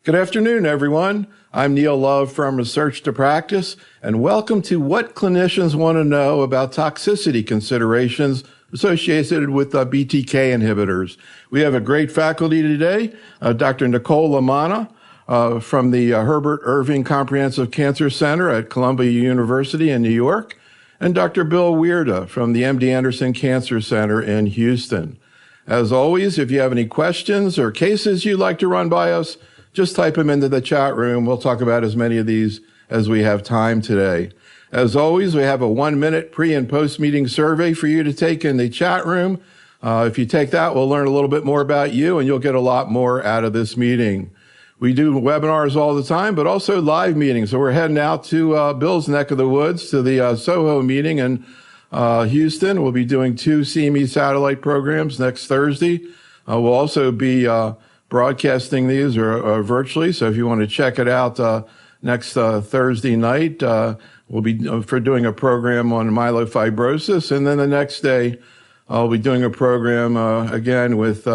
Good afternoon, everyone. I'm Neil Love from Research to Practice, and welcome to What Clinicians Want to Know About Toxicity Considerations Associated with BTK Inhibitors. We have a great faculty today, Dr. Nicole Lamanna from the Herbert Irving Comprehensive Cancer Center at Columbia University in New York, and Dr. Bill Wierda from the MD Anderson Cancer Center in Houston. As always, if you have any questions or cases you'd like to run by us, just type them into the chat room. We'll talk about as many of these as we have time today. As always, we have a 1-minute pre- and post-meeting survey for you to take in the chat room. If you take that, we'll learn a little bit more about you, and you'll get a lot more out of this meeting. We do webinars all the time, but also live meetings. So we're heading out to Bill's neck of the woods to the Soho meeting in Houston. We'll be doing 2 CME satellite programs next Thursday. We'll also be broadcasting these or virtually. So if you want to check it out next Thursday night, we'll be doing a program on myelofibrosis. And then the next day, I'll be doing a program again with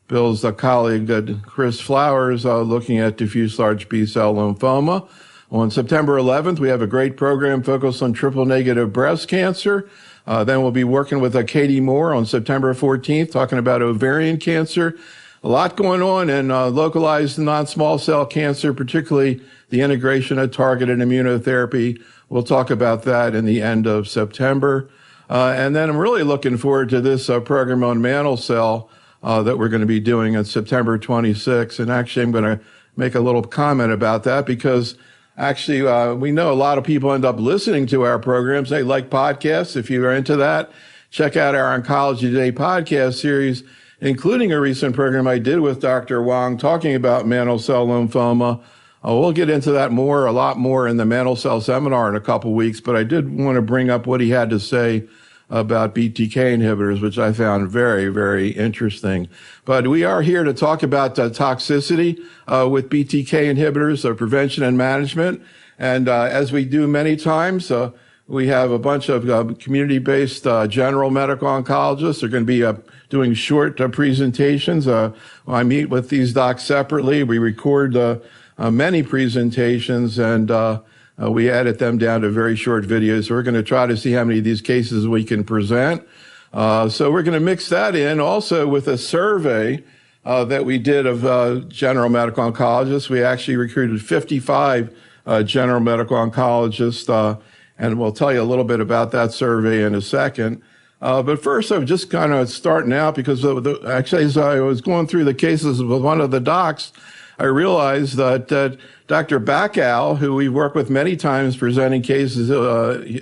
Bill's colleague, Chris Flowers, looking at diffuse large B-cell lymphoma. On September 11th, we have a great program focused on triple-negative breast cancer. Then we'll be working with Katie Moore on September 14th, talking about ovarian cancer. A lot going on in localized non-small cell cancer, particularly the integration of targeted immunotherapy. We'll talk about that in the end of September. And then I'm really looking forward to this program on mantle cell that we're going to be doing on September 26th. And actually, I'm going to make a little comment about that because actually we know a lot of people end up listening to our programs. They like podcasts. If you are into that, check out our Oncology Today podcast series, including a recent program I did with Dr. Wang talking about mantle cell lymphoma. We'll get into that a lot more in the mantle cell seminar in a couple weeks, but I did want to bring up what he had to say about BTK inhibitors, which I found very, very interesting. But we are here to talk about toxicity with BTK inhibitors, so prevention and management. And as we do many times, we have a bunch of community-based general medical oncologists. They're going to be doing short presentations. I meet with these docs separately. We record many presentations, and we edit them down to very short videos. So we're going to try to see how many of these cases we can present. So we're going to mix that in also with a survey that we did of general medical oncologists. We actually recruited 55 general medical oncologists, and we'll tell you a little bit about that survey in a second. But first, I'm just kind of starting out because actually, as I was going through the cases with one of the docs, I realized that Dr. Bacow, who we've worked with many times presenting cases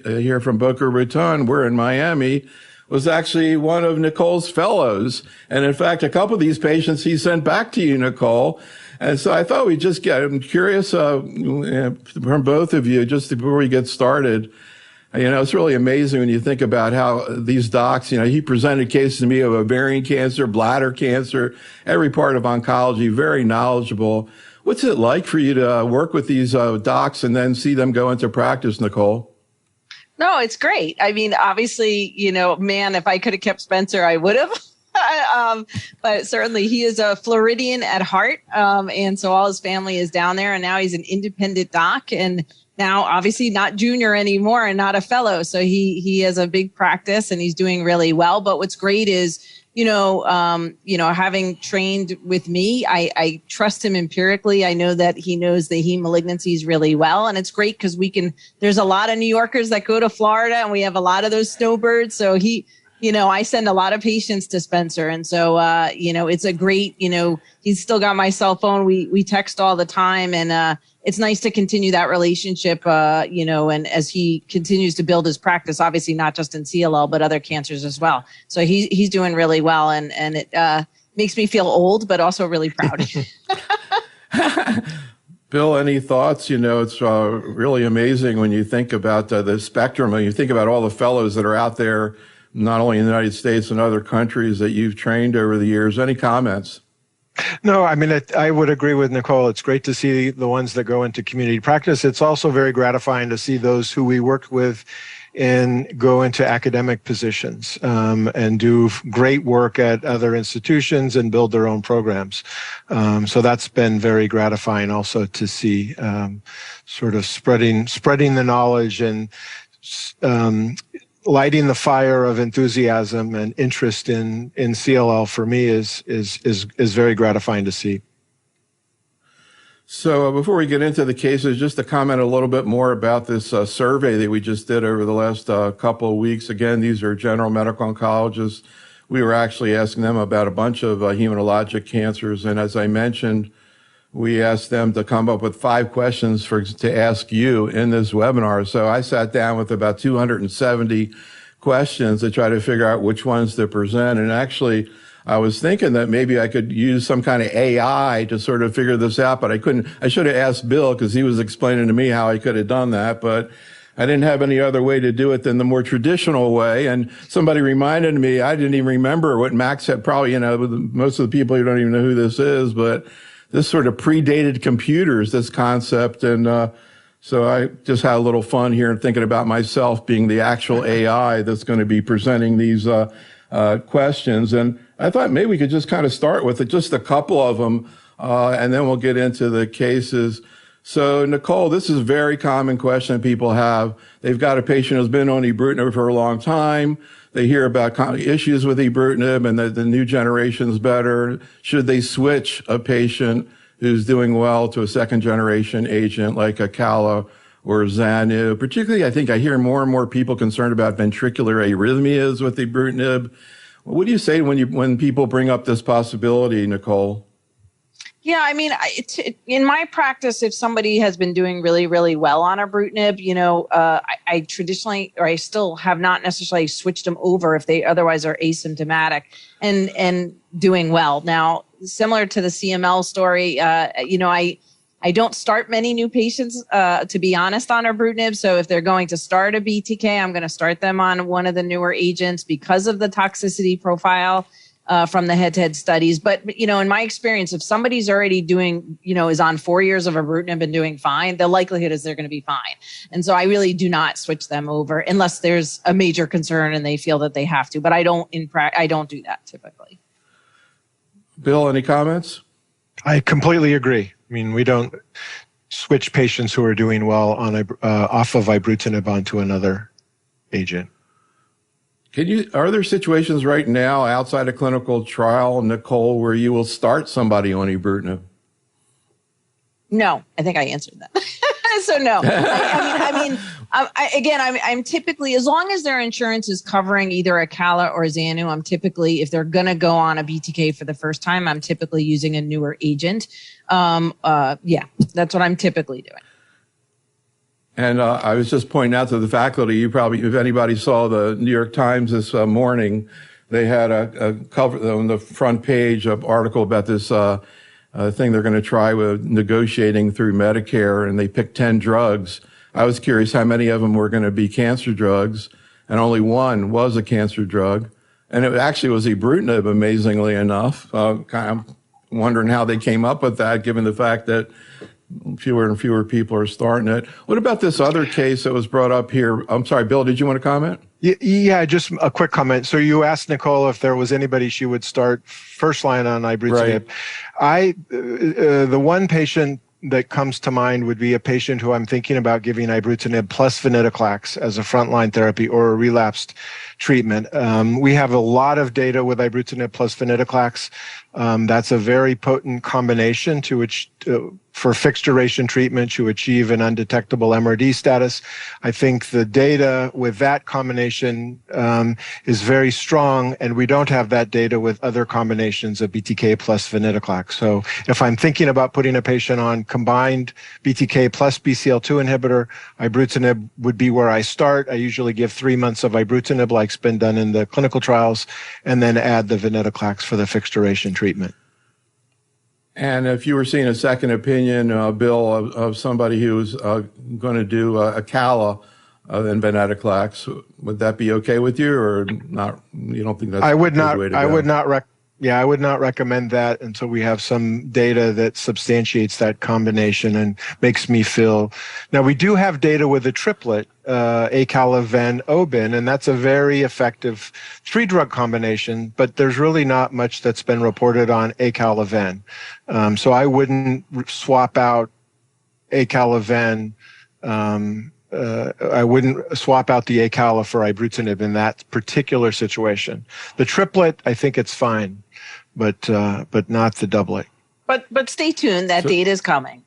here from Boca Raton, we're in Miami, was actually one of Nicole's fellows. And in fact, a couple of these patients he sent back to you, Nicole. And so I thought we'd just I'm curious from both of you, just before we get started. You know, it's really amazing when you think about how these docs, he presented cases to me of ovarian cancer, bladder cancer, every part of oncology, very knowledgeable. What's it like for you to work with these docs and then see them go into practice, Nicole? No, it's great. I mean, obviously, man, if I could have kept Spencer, I would have. But certainly he is a Floridian at heart. And so all his family is down there, and now he's an independent doc, and now obviously not junior anymore and not a fellow. So he has a big practice and he's doing really well. But what's great is, having trained with me, I trust him empirically. I know that he knows the heme malignancies really well. And it's great because there's a lot of New Yorkers that go to Florida, and we have a lot of those snowbirds. So I send a lot of patients to Spencer. And so, it's a great, he's still got my cell phone. We text all the time, and it's nice to continue that relationship, and as he continues to build his practice, obviously not just in CLL, but other cancers as well. So he's doing really well, and it makes me feel old, but also really proud. Bill, any thoughts? It's really amazing when you think about the spectrum, and you think about all the fellows that are out there, not only in the United States and other countries that you've trained over the years. Any comments? No, I mean, I would agree with Nicole. It's great to see the ones that go into community practice. It's also very gratifying to see those who we worked with and go into academic positions and do great work at other institutions and build their own programs. So that's been very gratifying also to see sort of spreading the knowledge and lighting the fire of enthusiasm and interest in CLL for me is very gratifying to see. So before we get into the cases, just to comment a little bit more about this survey that we just did over the last couple of weeks. Again, these are general medical oncologists. We were actually asking them about a bunch of hematologic cancers. And as I mentioned, we asked them to come up with 5 questions to ask you in this webinar. So I sat down with about 270 questions to try to figure out which ones to present. And actually, I was thinking that maybe I could use some kind of AI to sort of figure this out, but I couldn't. I should have asked Bill because he was explaining to me how I could have done that, but I didn't have any other way to do it than the more traditional way. And somebody reminded me, I didn't even remember what Max said. Probably, most of the people here don't even know who this is, but this sort of predated computers, this concept. And so I just had a little fun here and thinking about myself being the actual AI that's going to be presenting these questions. And I thought maybe we could just kind of start with just a couple of them, and then we'll get into the cases. So, Nicole, this is a very common question people have. They've got a patient who's been on ibrutinib for a long time. They hear about issues with ibrutinib and that the new generation's better. Should they switch a patient who's doing well to a second-generation agent like a Cala or Zanu? Particularly, I think I hear more and more people concerned about ventricular arrhythmias with ibrutinib. What do you say when people bring up this possibility, Nicole? Yeah, I mean, in my practice, if somebody has been doing really, really well on ibrutinib, I traditionally, or I still have not necessarily switched them over if they otherwise are asymptomatic and doing well. Now, similar to the CML story, I don't start many new patients, to be honest, on ibrutinib. So if they're going to start a BTK, I'm going to start them on one of the newer agents because of the toxicity profile from the head-to-head studies. But, in my experience, if somebody's already doing, is on 4 years of ibrutinib and doing fine, the likelihood is they're going to be fine. And so I really do not switch them over unless there's a major concern and they feel that they have to. But I don't do that typically. Bill, any comments? I completely agree. I mean, we don't switch patients who are doing well on off of ibrutinib onto another agent. Are there situations right now outside a clinical trial, Nicole, where you will start somebody on ibrutinib? No, I think I answered that. So no, I'm typically, as long as their insurance is covering either a Cala or a Zanu, I'm typically, if they're going to go on a BTK for the first time, I'm typically using a newer agent. That's what I'm typically doing. And I was just pointing out to the faculty, you probably, if anybody saw the New York Times this morning, they had a cover on the front page of article about this thing they're going to try with negotiating through Medicare, and they picked 10 drugs. I was curious how many of them were going to be cancer drugs, and only one was a cancer drug. And it actually was ibrutinib, amazingly enough. Kind of wondering how they came up with that, given the fact that fewer and fewer people are starting it. What about this other case that was brought up here? I'm sorry, Bill, did you want to comment? Yeah, just a quick comment. So you asked Nicole if there was anybody she would start first line on ibrutinib. Right. The one patient that comes to mind would be a patient who I'm thinking about giving ibrutinib plus venetoclax as a frontline therapy or a relapsed treatment. We have a lot of data with ibrutinib plus venetoclax. That's a very potent combination for fixed duration treatment to achieve an undetectable MRD status. I think the data with that combination is very strong, and we don't have that data with other combinations of BTK plus venetoclax. So if I'm thinking about putting a patient on combined BTK plus BCL2 inhibitor, ibrutinib would be where I start. I usually give 3 months of ibrutinib like's been done in the clinical trials, and then add the venetoclax for the fixed duration treatment. And if you were seeing a second opinion, Bill, of somebody who was going to do a Cala and venetoclax, would that be okay with you, or not? You don't think that's I would a good not. way to go? I would not. I would not recommend that until we have some data that substantiates that combination and makes me feel. Now we do have data with a triplet acala-ven-obin, and that's a very effective 3-drug combination, but there's really not much that's been reported on acala-ven. So I wouldn't swap out acala-ven. I wouldn't swap out the acala for ibrutinib in that particular situation. The triplet, I think it's fine, but not the doublet. But stay tuned. That data is coming.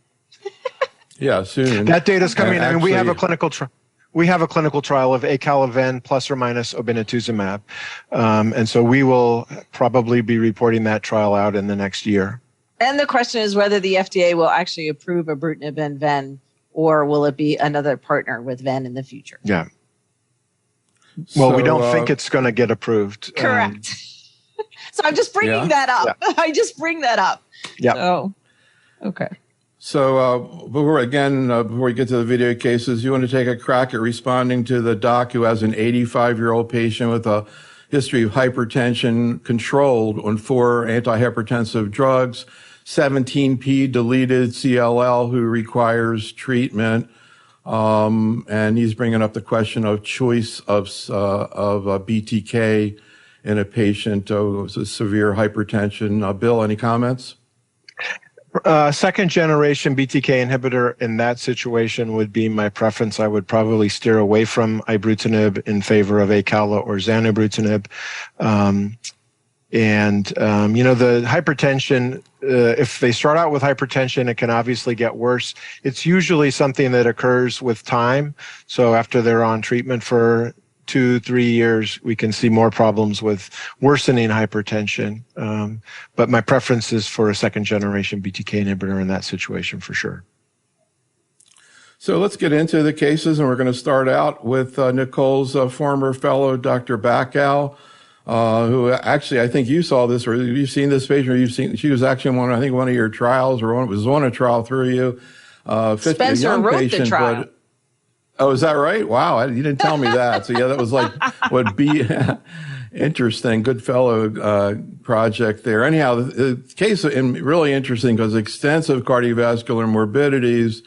Yeah, soon. That data is coming, and we have a actually, clinical trial. We have a clinical trial of acala-ven plus or minus obinutuzumab, and so we will probably be reporting that trial out in the next year. And the question is whether the FDA will actually approve ibrutinib and ven, or will it be another partner with ven in the future? Yeah. Well, we don't think it's going to get approved. Correct. So I'm just bringing that up. Yeah. I just bring that up. Yeah. So, okay. So before we get to the video cases, you want to take a crack at responding to the doc who has an 85-year-old patient with a history of hypertension controlled on 4 antihypertensive drugs, 17p deleted CLL who requires treatment, and he's bringing up the question of choice of BTK in a patient with severe hypertension. Bill, any comments? Second generation BTK inhibitor in that situation would be my preference. I would probably steer away from ibrutinib in favor of acala or zanubrutinib. The hypertension, if they start out with hypertension, it can obviously get worse. It's usually something that occurs with time. So after they're on treatment for 2-3 years, we can see more problems with worsening hypertension. But my preference is for a second generation BTK inhibitor in that situation for sure. So let's get into the cases, and we're going to start out with Nicole's former fellow, Dr. Bacow, who actually, I think you saw this, or you've seen this patient, or she was actually one of your trials, or was on a trial through you. Spencer wrote patient, the trial. Oh, is that right? Wow, you didn't tell me that. So yeah, that was like interesting. Good fellow project there. Anyhow, the case really interesting because extensive cardiovascular morbidities.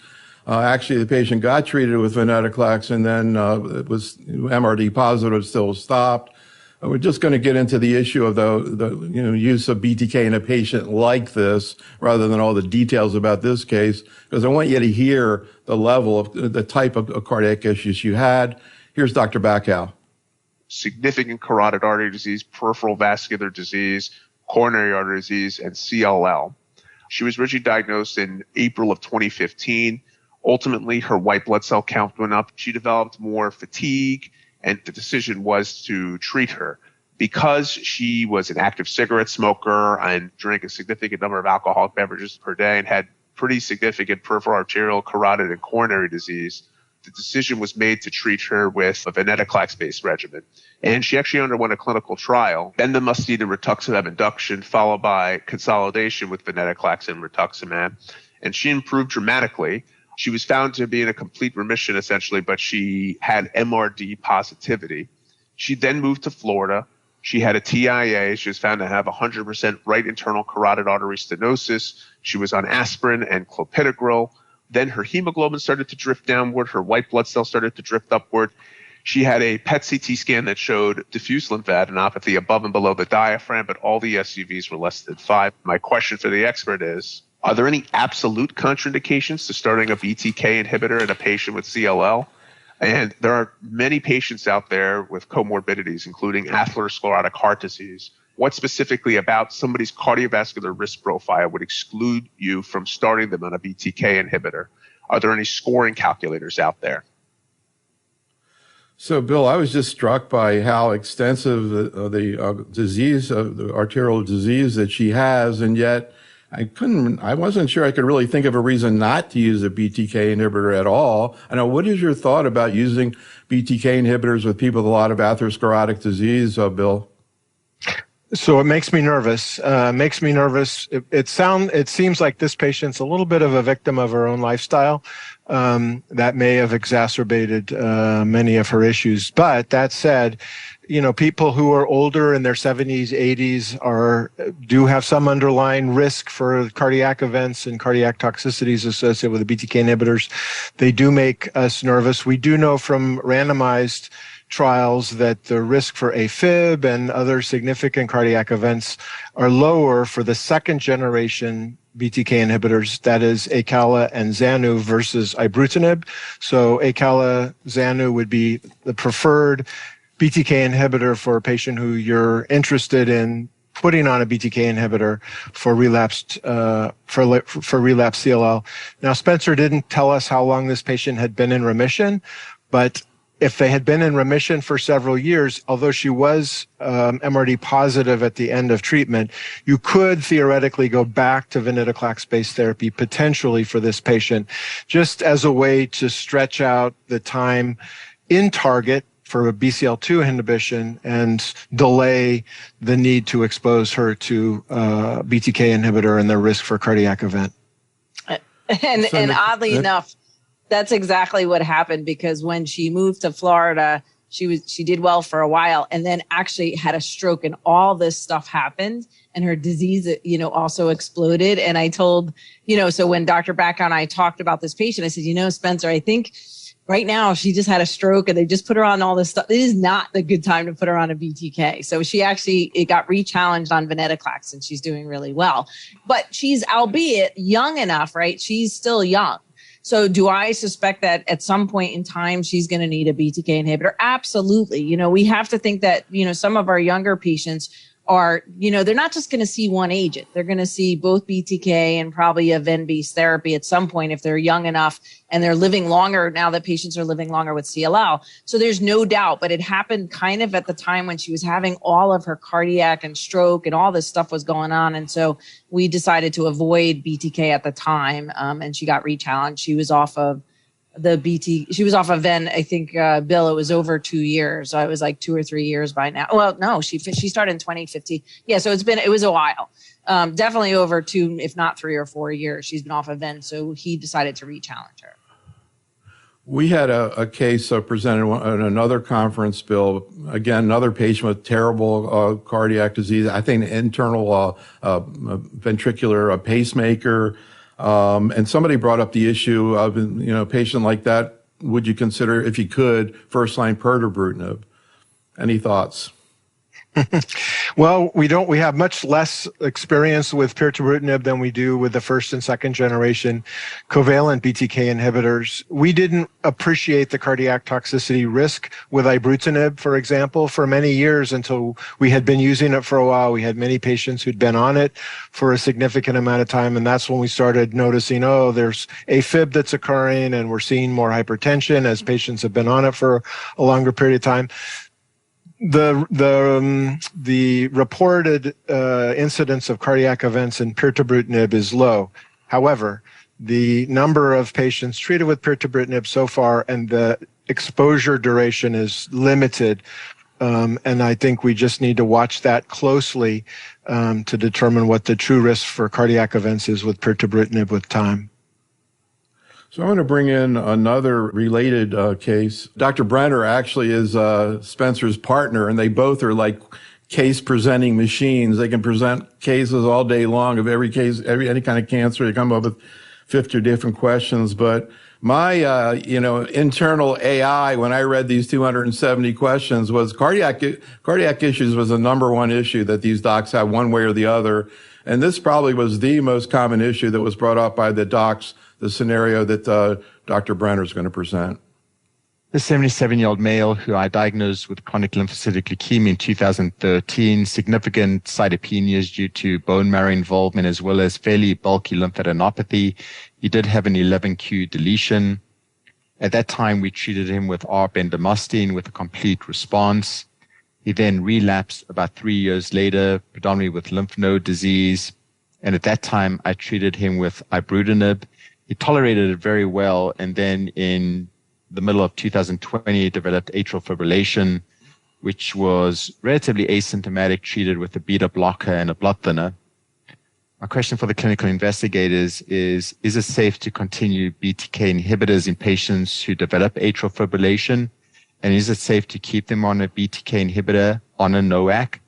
Actually, the patient got treated with venetoclax, and then it was MRD positive, still stopped. We're just going to get into the issue of the use of BTK in a patient like this, rather than all the details about this case, because I want you to hear the level of the type of cardiac issues you had. Here's Dr. Bacow. Significant carotid artery disease, peripheral vascular disease, coronary artery disease, and CLL. She was originally diagnosed in April of 2015. Ultimately, her white blood cell count went up. She developed more fatigue, and the decision was to treat her. Because she was an active cigarette smoker and drank a significant number of alcoholic beverages per day and had pretty significant peripheral arterial, carotid, and coronary disease, the decision was made to treat her with a venetoclax-based regimen. And she actually underwent a clinical trial, bendamustine and rituximab induction, followed by consolidation with venetoclax and rituximab. And she improved dramatically. She was found to be in a complete remission, essentially, but she had MRD positivity. She then moved to Florida. She had a TIA. She was found to have 100% right internal carotid artery stenosis. She was on aspirin and clopidogrel. Then her hemoglobin started to drift downward. Her white blood cells started to drift upward. She had a PET CT scan that showed diffuse lymphadenopathy above and below the diaphragm, but all the SUVs were less than 5. My question for the expert is, are there any absolute contraindications to starting a BTK inhibitor in a patient with CLL? And there are many patients out there with comorbidities, including atherosclerotic heart disease. What specifically about somebody's cardiovascular risk profile would exclude you from starting them on a BTK inhibitor? Are there any scoring calculators out there? So, Bill, I was just struck by how extensive the disease, the arterial disease that she has, and yet I wasn't sure I could really think of a reason not to use a BTK inhibitor at all. I know, what is your thought about using BTK inhibitors with people with a lot of atherosclerotic disease, Bill? So it makes me nervous. It seems like this patient's a little bit of a victim of her own lifestyle. That may have exacerbated many of her issues. But that said, people who are older in their 70s, 80s do have some underlying risk for cardiac events and cardiac toxicities associated with the BTK inhibitors. They do make us nervous. We do know from randomized trials that the risk for AFib and other significant cardiac events are lower for the second generation BTK inhibitors, that is acala and xanu versus ibrutinib. So acala, xanu would be the preferred BTK inhibitor for a patient who you're interested in putting on a BTK inhibitor for relapsed for relapsed CLL. Now, Spencer didn't tell us how long this patient had been in remission, but if they had been in remission for several years, although she was MRD positive at the end of treatment, you could theoretically go back to venetoclax-based therapy potentially for this patient, just as a way to stretch out the time in target for a BCL2 inhibition and delay the need to expose her to BTK inhibitor and the risk for cardiac event. And oddly enough, that's exactly what happened, because when she moved to Florida, she did well for a while and then actually had a stroke, and all this stuff happened and her disease, also exploded. And I told, so when Dr. Baca and I talked about this patient, I said, Spencer, I think right now she just had a stroke and they just put her on all this stuff. It is not the good time to put her on a BTK. So it got re-challenged on venetoclax and she's doing really well. But she's, albeit young enough, right? She's still young. So do I suspect that at some point in time, she's going to need a BTK inhibitor? Absolutely. We have to think that, some of our younger patients are, they're not just going to see one agent. They're going to see both BTK and probably a ven-based therapy at some point if they're young enough and they're living longer now that patients are living longer with CLL. So there's no doubt, but it happened kind of at the time when she was having all of her cardiac and stroke and all this stuff was going on. And so we decided to avoid BTK at the time. And she got re-challenged. She was off of she was off of ven, I think, Bill, it was over 2 years. So it was like 2 or 3 years by now. Well, no, she started in 2015. Yeah. So it was a while. Definitely over 2, if not 3 or 4 years. She's been off of ven. So he decided to re-challenge her. We had a case presented at another conference, Bill. Again, another patient with terrible cardiac disease. I think internal ventricular pacemaker. And somebody brought up the issue of, a patient like that, would you consider, if you could, first-line pirtobrutinib? Any thoughts? Well, we have much less experience with pirtobrutinib than we do with the first and second generation covalent BTK inhibitors. We didn't appreciate the cardiac toxicity risk with ibrutinib, for example, for many years until we had been using it for a while. We had many patients who'd been on it for a significant amount of time, and that's when we started noticing, there's AFib that's occurring, and we're seeing more hypertension as patients have been on it for a longer period of time. The reported incidence of cardiac events in pirtobrutinib is low. However, the number of patients treated with pirtobrutinib so far and the exposure duration is limited. And I think we just need to watch that closely to determine what the true risk for cardiac events is with pirtobrutinib with time. So I'm going to bring in another related case. Dr. Brenner actually is Spencer's partner, and they both are like case presenting machines. They can present cases all day long of every case, any kind of cancer. They come up with 50 different questions. But my, internal AI, when I read these 270 questions, was cardiac issues was the number one issue that these docs have one way or the other. And this probably was the most common issue that was brought up by the docs, the scenario that Dr. Brenner is going to present. The 77-year-old male who I diagnosed with chronic lymphocytic leukemia in 2013, significant cytopenias due to bone marrow involvement as well as fairly bulky lymphadenopathy. He did have an 11q deletion. At that time, we treated him with bendamustine with a complete response. He then relapsed about 3 years later, predominantly with lymph node disease. And at that time, I treated him with ibrutinib. He tolerated it very well. And then in the middle of 2020, he developed atrial fibrillation, which was relatively asymptomatic, treated with a beta blocker and a blood thinner. My question for the clinical investigators is it safe to continue BTK inhibitors in patients who develop atrial fibrillation? And is it safe to keep them on a BTK inhibitor on a NOAC?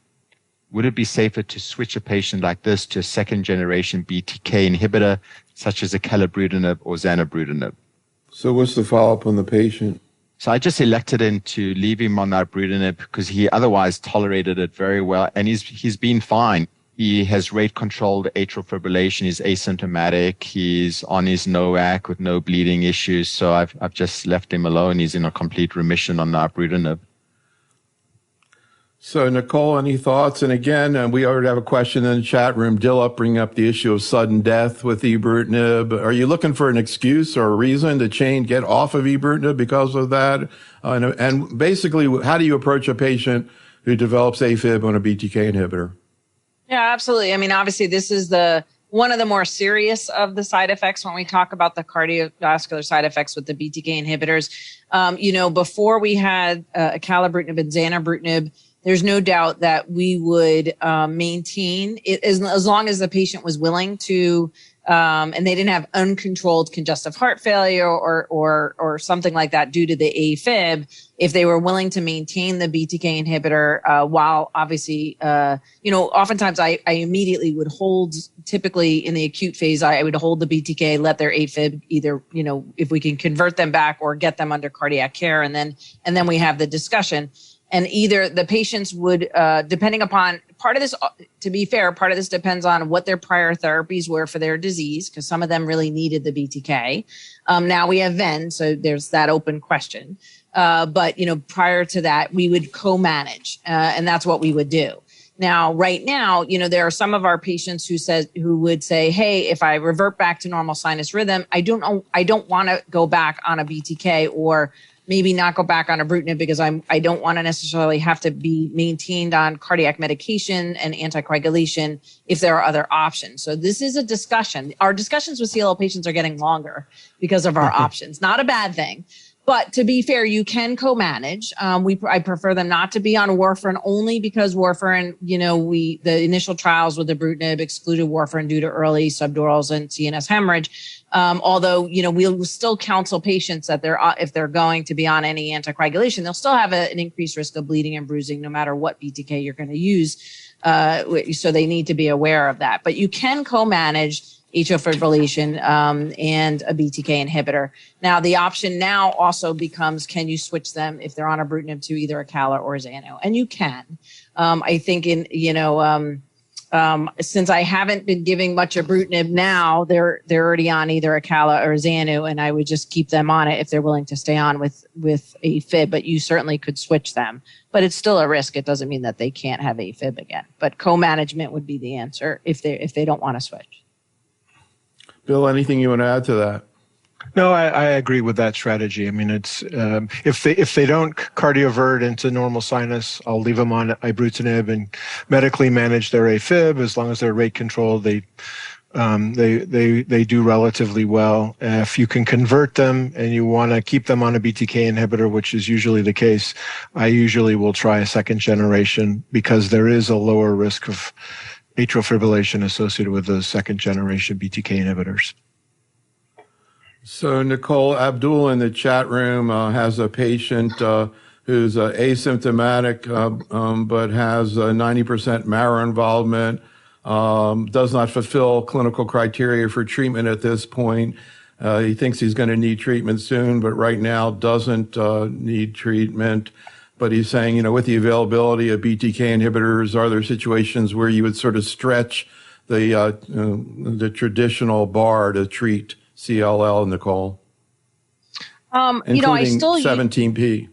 Would it be safer to switch a patient like this to a second-generation BTK inhibitor, such as acalabrutinib or zanubrutinib? So what's the follow-up on the patient? So I just elected him to leave him on ibrutinib because he otherwise tolerated it very well, and he's been fine. He has rate-controlled atrial fibrillation. He's asymptomatic. He's on his NOAC with no bleeding issues. So I've just left him alone. He's in a complete remission on ibrutinib. So, Nicole, any thoughts? And again, we already have a question in the chat room. Dilla bringing up the issue of sudden death with ibrutinib. Are you looking for an excuse or a reason to get off of ibrutinib because of that? And basically, how do you approach a patient who develops AFib on a BTK inhibitor? Yeah, absolutely. I mean, obviously, this is one of the more serious of the side effects when we talk about the cardiovascular side effects with the BTK inhibitors. Before we had acalabrutinib and zanubrutinib, there's no doubt that we would maintain it as long as the patient was willing to, and they didn't have uncontrolled congestive heart failure or something like that due to the AFib. If they were willing to maintain the BTK inhibitor, while obviously, oftentimes I immediately would hold. Typically in the acute phase, I would hold the BTK, let their AFib either, if we can convert them back or get them under cardiac care, and then we have the discussion. And either the patients would, depending upon part of this, to be fair, part of this depends on what their prior therapies were for their disease, because some of them really needed the BTK. Now we have VEN, so there's that open question. But prior to that, we would co-manage, and that's what we would do. Now, right now, there are some of our patients who would say, hey, if I revert back to normal sinus rhythm, I don't want to go back on a BTK, or maybe not go back on ibrutinib because I don't want to necessarily have to be maintained on cardiac medication and anticoagulation if there are other options. So this is a discussion. Our discussions with CLL patients are getting longer because of our options. Not a bad thing. But to be fair, you can co-manage. I prefer them not to be on warfarin only because warfarin, the initial trials with ibrutinib excluded warfarin due to early subdurals and CNS hemorrhage. Although, we'll still counsel patients that if they're going to be on any anticoagulation, they'll still have an increased risk of bleeding and bruising no matter what BTK you're going to use. So they need to be aware of that. But you can co-manage atrial fibrillation and a BTK inhibitor. Now, the option now also becomes, can you switch them if they're on ibrutinib to either acala or zanu? And you can. I think since I haven't been giving much ibrutinib now, they're already on either acala or zanu, and I would just keep them on it if they're willing to stay on with AFib. But you certainly could switch them. But it's still a risk. It doesn't mean that they can't have AFib again. But co-management would be the answer if they don't want to switch. Bill, anything you want to add to that? No, I agree with that strategy. I mean, it's if they don't cardiovert into normal sinus, I'll leave them on ibrutinib and medically manage their AFib as long as they're rate controlled. They do relatively well. If you can convert them and you want to keep them on a BTK inhibitor, which is usually the case, I usually will try a second generation because there is a lower risk of atrial fibrillation associated with the second generation BTK inhibitors. So Nicole, Abdul in the chat room has a patient who's asymptomatic but has 90% marrow involvement, does not fulfill clinical criteria for treatment at this point. He thinks he's going to need treatment soon, but right now doesn't need treatment. But he's saying, with the availability of BTK inhibitors, are there situations where you would sort of stretch the traditional bar to treat CLL, Nicole? Including I still 17P.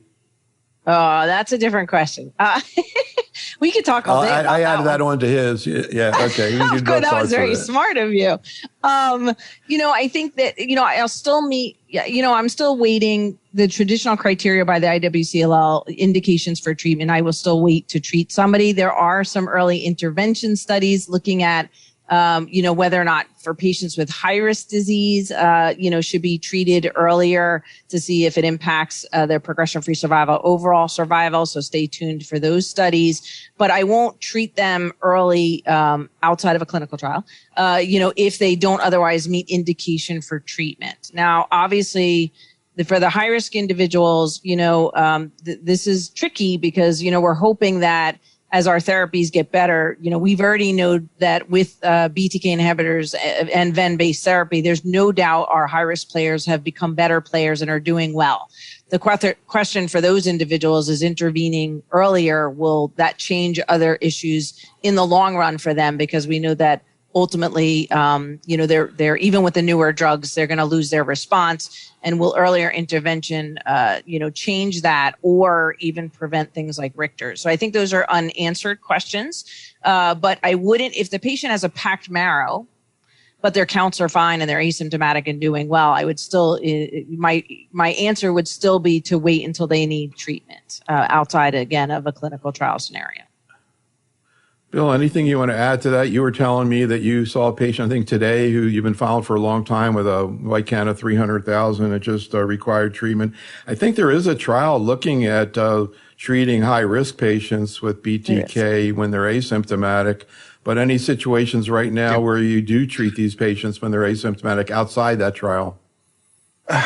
Oh, that's a different question. We could talk all day. I added that on to his. Yeah, okay. That was very smart of you. I think that, I'll still meet, I'm still waiting the traditional criteria by the IWCLL indications for treatment. I will still wait to treat somebody. There are some early intervention studies looking at, whether or not for patients with high-risk disease, should be treated earlier to see if it impacts their progression-free survival, overall survival. So stay tuned for those studies. But I won't treat them early outside of a clinical trial, if they don't otherwise meet indication for treatment. Now, obviously, For the high risk individuals, this is tricky because, we're hoping that as our therapies get better, we've already known that with BTK inhibitors and ven-based therapy, there's no doubt our high-risk players have become better players and are doing well. The question for those individuals is intervening earlier. Will that change other issues in the long run for them? Because we know that ultimately, they're even with the newer drugs, they're going to lose their response. And will earlier intervention, change that or even prevent things like Richter's? So I think those are unanswered questions. But I wouldn't, if the patient has a packed marrow, but their counts are fine and they're asymptomatic and doing well, I would still, my answer would still be to wait until they need treatment outside, again, of a clinical trial scenario. Bill, anything you want to add to that? You were telling me that you saw a patient, I think today, who you've been following for a long time with a white count of 300,000 and just required treatment. I think there is a trial looking at treating high-risk patients with BTK when they're asymptomatic. But any situations right now where you do treat these patients when they're asymptomatic outside that trial?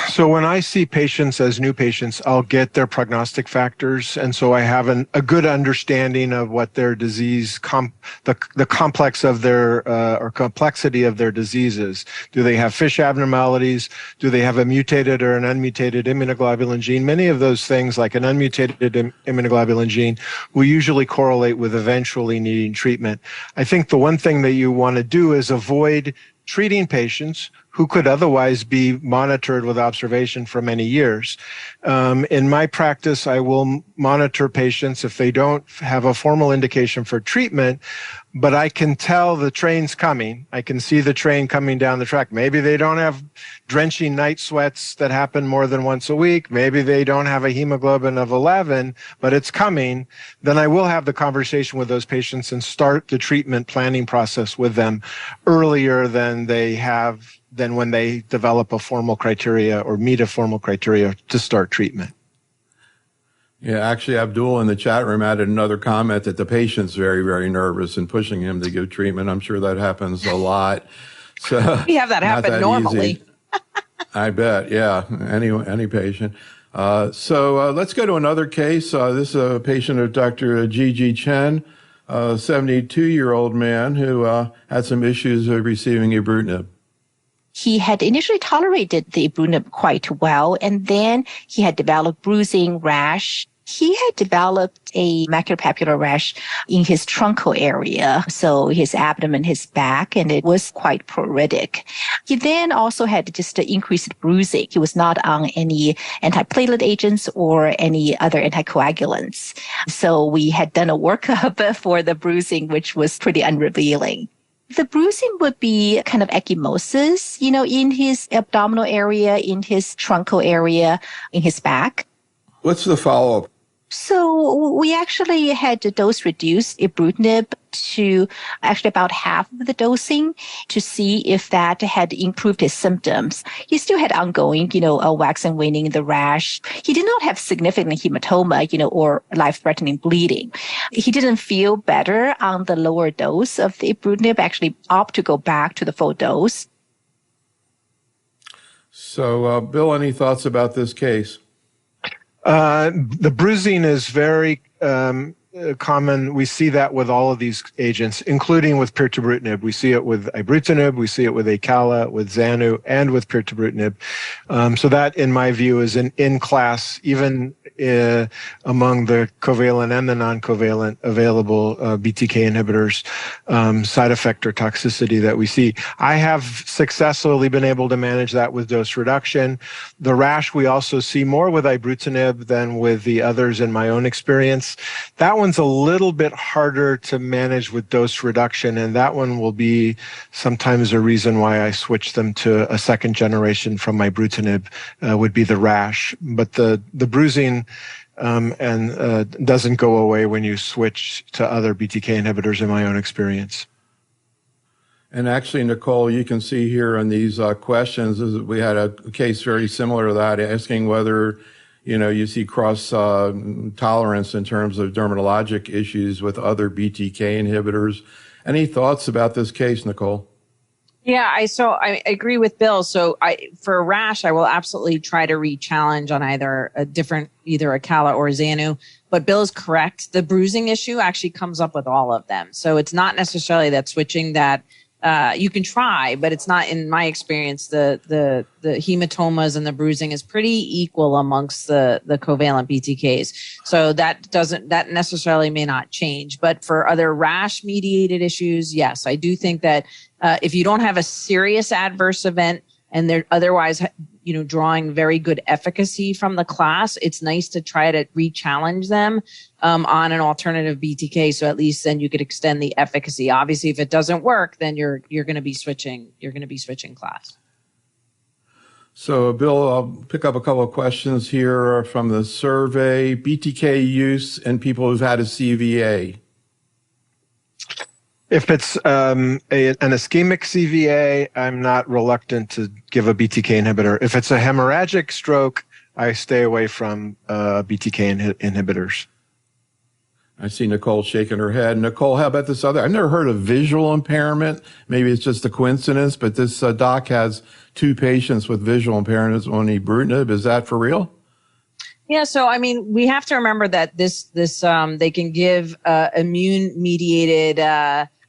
So when I see patients as new patients, I'll get their prognostic factors. And so I have a good understanding of what their disease, the complex of their, or complexity of their disease is. Do they have FISH abnormalities? Do they have a mutated or an unmutated immunoglobulin gene? Many of those things, like an unmutated immunoglobulin gene, will usually correlate with eventually needing treatment. I think the one thing that you want to do is avoid treating patients who could otherwise be monitored with observation for many years. In my practice, I will monitor patients if they don't have a formal indication for treatment, but I can tell the train's coming. I can see the train coming down the track. Maybe they don't have drenching night sweats that happen more than once a week. Maybe they don't have a hemoglobin of 11, but it's coming. Then I will have the conversation with those patients and start the treatment planning process with them earlier than when they develop a formal criteria or meet a formal criteria to start treatment. Yeah, actually, Abdul in the chat room added another comment that the patient's very, very nervous and pushing him to give treatment. I'm sure that happens a lot. So we have that happen normally. I bet, yeah, any patient. So let's go to another case. This is a patient of Dr. G Chen, a 72-year-old man who had some issues receiving ibrutinib. He had initially tolerated the ibrutinib quite well, and then he had developed bruising, rash. He had developed a maculopapular rash in his truncal area, so his abdomen, his back, and it was quite pruritic. He then also had just increased bruising. He was not on any antiplatelet agents or any other anticoagulants. So we had done a workup for the bruising, which was pretty unrevealing. The bruising would be kind of ecchymosis, in his abdominal area, in his truncal area, in his back. What's the follow-up? So we actually had to dose reduce ibrutinib to actually about half of the dosing to see if that had improved his symptoms. He still had ongoing, a wax and waning in the rash. He did not have significant hematoma, or life-threatening bleeding. He didn't feel better on the lower dose of the ibrutinib, actually opted to go back to the full dose. So, Bill, any thoughts about this case? The bruising is very common. We see that with all of these agents, including with pirtobrutinib. We see it with ibrutinib, we see it with Acala, with Xanu, and with pirtobrutinib. So that, in my view, is an in-class, even among the covalent and the non-covalent available BTK inhibitors, side effect or toxicity that we see. I have successfully been able to manage that with dose reduction. The rash we also see more with ibrutinib than with the others in my own experience. That one's a little bit harder to manage with dose reduction, and that one will be sometimes a reason why I switch them to a second generation from ibrutinib, would be the rash. But the bruising doesn't go away when you switch to other BTK inhibitors in my own experience. And actually, Nicole, you can see here on these questions, we had a case very similar to that, asking whether you see cross tolerance in terms of dermatologic issues with other BTK inhibitors. Any thoughts about this case, Nicole? Yeah, I agree with Bill. So for a rash, I will absolutely try to re-challenge on either a Acala or Xanu. But Bill is correct. The bruising issue actually comes up with all of them. So it's not necessarily that switching that you can try, but it's not, in my experience, the hematomas and the bruising is pretty equal amongst the covalent BTKs. So that necessarily may not change. But for other rash mediated issues, yes, I do think that if you don't have a serious adverse event and they're otherwise, drawing very good efficacy from the class, it's nice to try to re-challenge them on an alternative BTK. So at least then you could extend the efficacy. Obviously, if it doesn't work, then you're going to be switching. You're going to be switching class. So, Bill, I'll pick up a couple of questions here from the survey. BTK use in people who've had a CVA. If it's an ischemic CVA, I'm not reluctant to give a BTK inhibitor. If it's a hemorrhagic stroke, I stay away from BTK inhibitors. I see Nicole shaking her head. Nicole, how about this other? I've never heard of visual impairment. Maybe it's just a coincidence, but this doc has 2 patients with visual impairments on ibrutinib. Is that for real? Yeah, so I mean, we have to remember that this they can give immune-mediated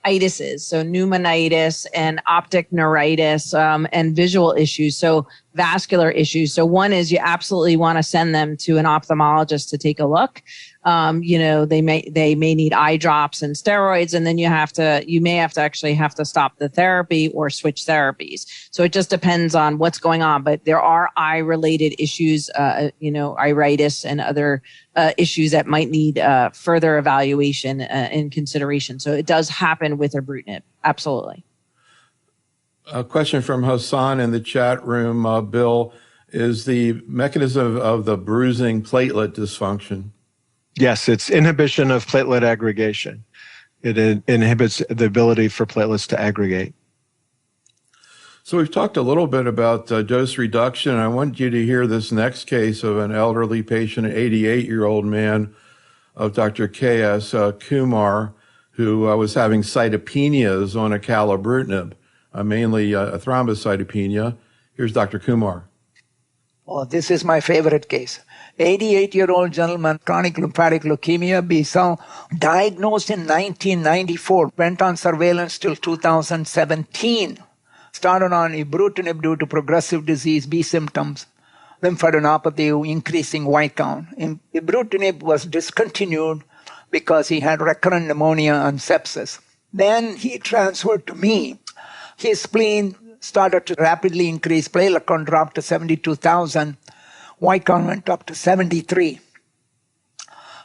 itises, so pneumonitis and optic neuritis and visual issues, so vascular issues. So one is you absolutely want to send them to an ophthalmologist to take a look. They may need eye drops and steroids, and then you may have to stop the therapy or switch therapies. So it just depends on what's going on. But there are eye related issues, iritis and other issues that might need further evaluation and consideration. So it does happen with ibrutinib. Absolutely. A question from Hassan in the chat room, Bill, is the mechanism of the bruising platelet dysfunction? Yes, it's inhibition of platelet aggregation. It inhibits the ability for platelets to aggregate. So we've talked a little bit about dose reduction. I want you to hear this next case of an elderly patient, an 88-year-old man of Dr. K.S. Kumar, who was having cytopenias on acalabrutinib, mainly a thrombocytopenia. Here's Dr. Kumar. Oh, this is my favorite case. 88-year-old gentleman, chronic lymphatic leukemia, B-cell, diagnosed in 1994, went on surveillance till 2017. Started on ibrutinib due to progressive disease, B symptoms, lymphadenopathy, increasing white count. Ibrutinib was discontinued because he had recurrent pneumonia and sepsis. Then he transferred to me. His spleen started to rapidly increase. Platelet count dropped to 72,000. White count went up to 73.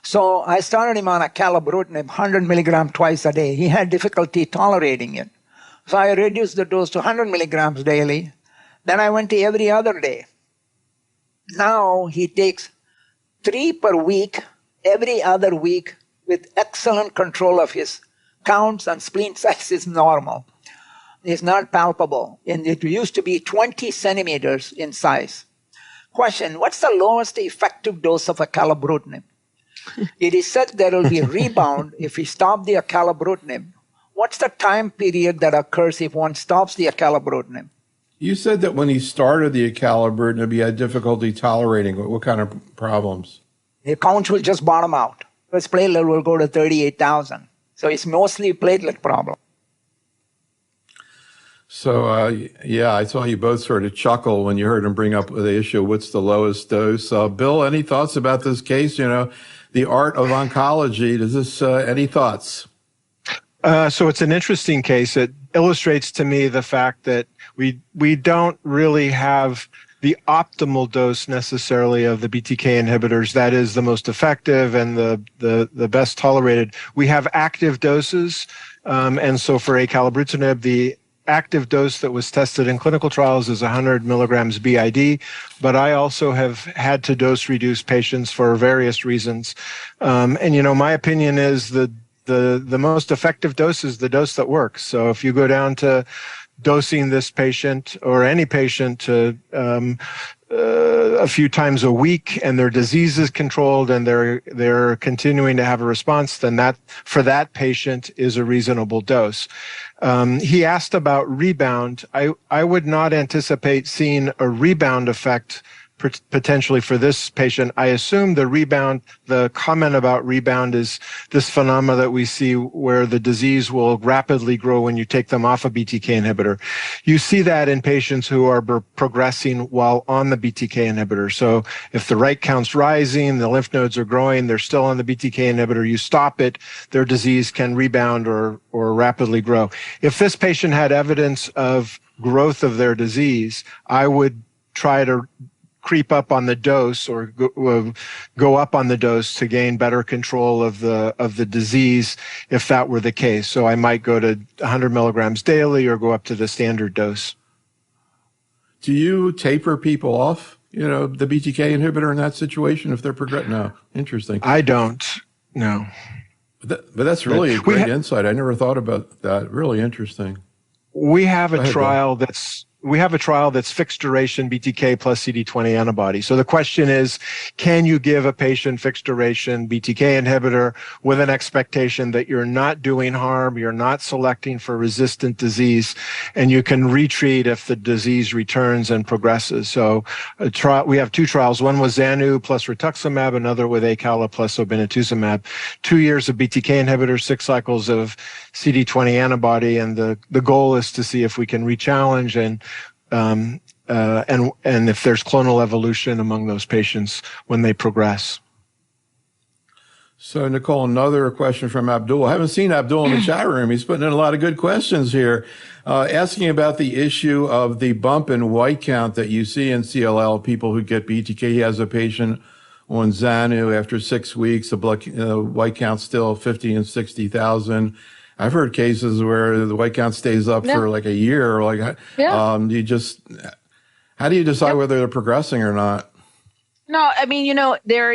So I started him on acalabrutinib, 100 milligram twice a day. He had difficulty tolerating it. So I reduced the dose to 100 milligrams daily. Then I went to every other day. Now he takes 3 per week, every other week, with excellent control of his counts, and spleen size is normal. It's not palpable. And it used to be 20 centimeters in size. Question, what's the lowest effective dose of acalabrutinib? It is said there will be a rebound if we stop the acalabrutinib. What's the time period that occurs if one stops the acalabrutinib? You said that when he started the acalabrutinib, he had difficulty tolerating it. What kind of problems? The counts will just bottom out. His platelet will go to 38,000. So it's mostly platelet problem. So, I saw you both sort of chuckle when you heard him bring up the issue, what's the lowest dose? Bill, any thoughts about this case? The art of oncology, any thoughts? So it's an interesting case. It illustrates to me the fact that we don't really have the optimal dose necessarily of the BTK inhibitors. That is the most effective and the best tolerated. We have active doses. And so for acalabrutinib, the active dose that was tested in clinical trials is 100 milligrams BID, but I also have had to dose reduce patients for various reasons. My opinion is that the most effective dose is the dose that works. So if you go down to dosing this patient or any patient to a few times a week and their disease is controlled and they're continuing to have a response, then that for that patient is a reasonable dose. He asked about rebound. I would not anticipate seeing a rebound effect potentially for this patient. I assume the comment about rebound is this phenomena that we see where the disease will rapidly grow when you take them off a BTK inhibitor. You see that in patients who are progressing while on the BTK inhibitor. So if the right count's rising, the lymph nodes are growing, they're still on the BTK inhibitor, you stop it, their disease can rebound or rapidly grow. If this patient had evidence of growth of their disease, I would try to creep up on the dose or go up on the dose to gain better control of the disease if that were the case. So I might go to 100 milligrams daily or go up to the standard dose. Do you taper people off, the BTK inhibitor in that situation if they're progressing? No. Interesting. I don't. No. But that's really a great insight. I never thought about that. Really interesting. We have a trial that's fixed duration BTK plus CD20 antibody. So the question is, can you give a patient fixed duration BTK inhibitor with an expectation that you're not doing harm, you're not selecting for resistant disease, and you can retreat if the disease returns and progresses? So we have two trials. One was Xanu plus rituximab, another with Acala plus obinutuzumab. 2 years of BTK inhibitor, 6 cycles of CD20 antibody, and the goal is to see if we can re-challenge and if there's clonal evolution among those patients when they progress. So, Nicole, another question from Abdul. I haven't seen Abdul in the chat room. He's putting in a lot of good questions here, asking about the issue of the bump in white count that you see in CLL, people who get BTK. He has a patient on Xanu after 6 weeks, the blood white count still 50 and 60,000. I've heard cases where the white count stays up for like a year. How do you decide whether they're progressing or not? No, I mean, there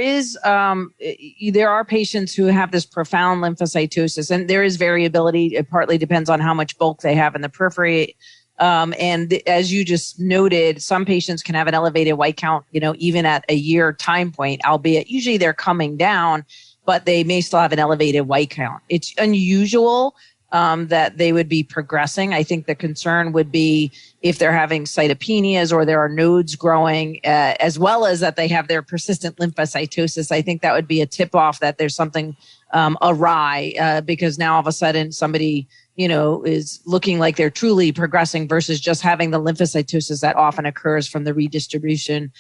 are patients who have this profound lymphocytosis, and there is variability. It partly depends on how much bulk they have in the periphery. And as you just noted, some patients can have an elevated white count, even at a year time point, albeit usually they're coming down, but they may still have an elevated white count. It's unusual that they would be progressing. I think the concern would be if they're having cytopenias or there are nodes growing, as well as that they have their persistent lymphocytosis. I think that would be a tip-off that there's something awry, because now all of a sudden somebody is looking like they're truly progressing versus just having the lymphocytosis that often occurs from the redistribution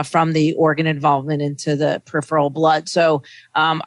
from the organ involvement into the peripheral blood. So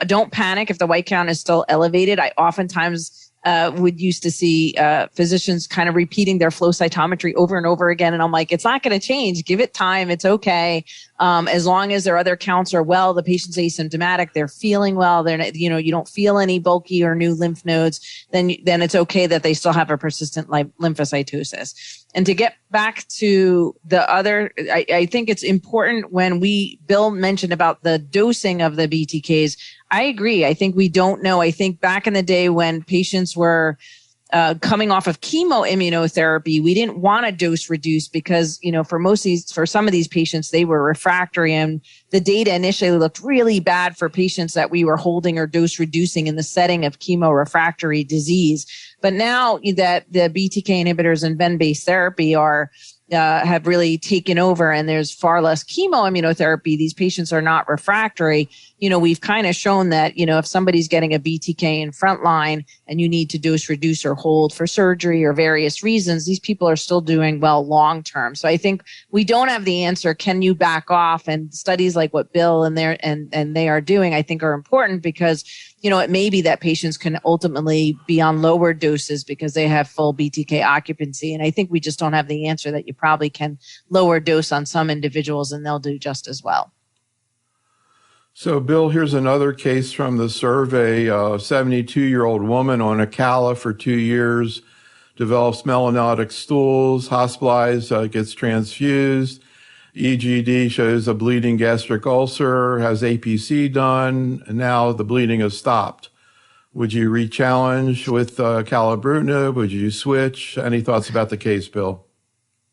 don't panic if the white count is still elevated. I oftentimes would used to see physicians kind of repeating their flow cytometry over and over again. And I'm like, it's not going to change. Give it time. It's okay. As long as their other counts are well, the patient's asymptomatic, they're feeling well, they're not, you don't feel any bulky or new lymph nodes, then it's okay that they still have a persistent lymphocytosis. And to get back to the other, I think it's important when Bill mentioned about the dosing of the BTKs. I agree. I think we don't know. I think back in the day when patients were coming off of chemoimmunotherapy, we didn't want to dose reduce because, for some of these patients, they were refractory, and the data initially looked really bad for patients that we were holding or dose reducing in the setting of chemo-refractory disease. But now that the BTK inhibitors and ven-based therapy have really taken over and there's far less chemoimmunotherapy, these patients are not refractory. We've kind of shown that, if somebody's getting a BTK in frontline and you need to dose reduce or hold for surgery or various reasons, these people are still doing well long term. So I think we don't have the answer. Can you back off? And studies like what Bill and they are doing, I think, are important because it may be that patients can ultimately be on lower doses because they have full BTK occupancy. And I think we just don't have the answer that you probably can lower dose on some individuals and they'll do just as well. So, Bill, here's another case from the survey. A 72-year-old woman on Acala for 2 years, develops melanotic stools, hospitalized, gets transfused. EGD shows a bleeding gastric ulcer, has APC done, and now the bleeding has stopped. Would you re-challenge with acalabrutinib? Would you switch? Any thoughts about the case, Bill?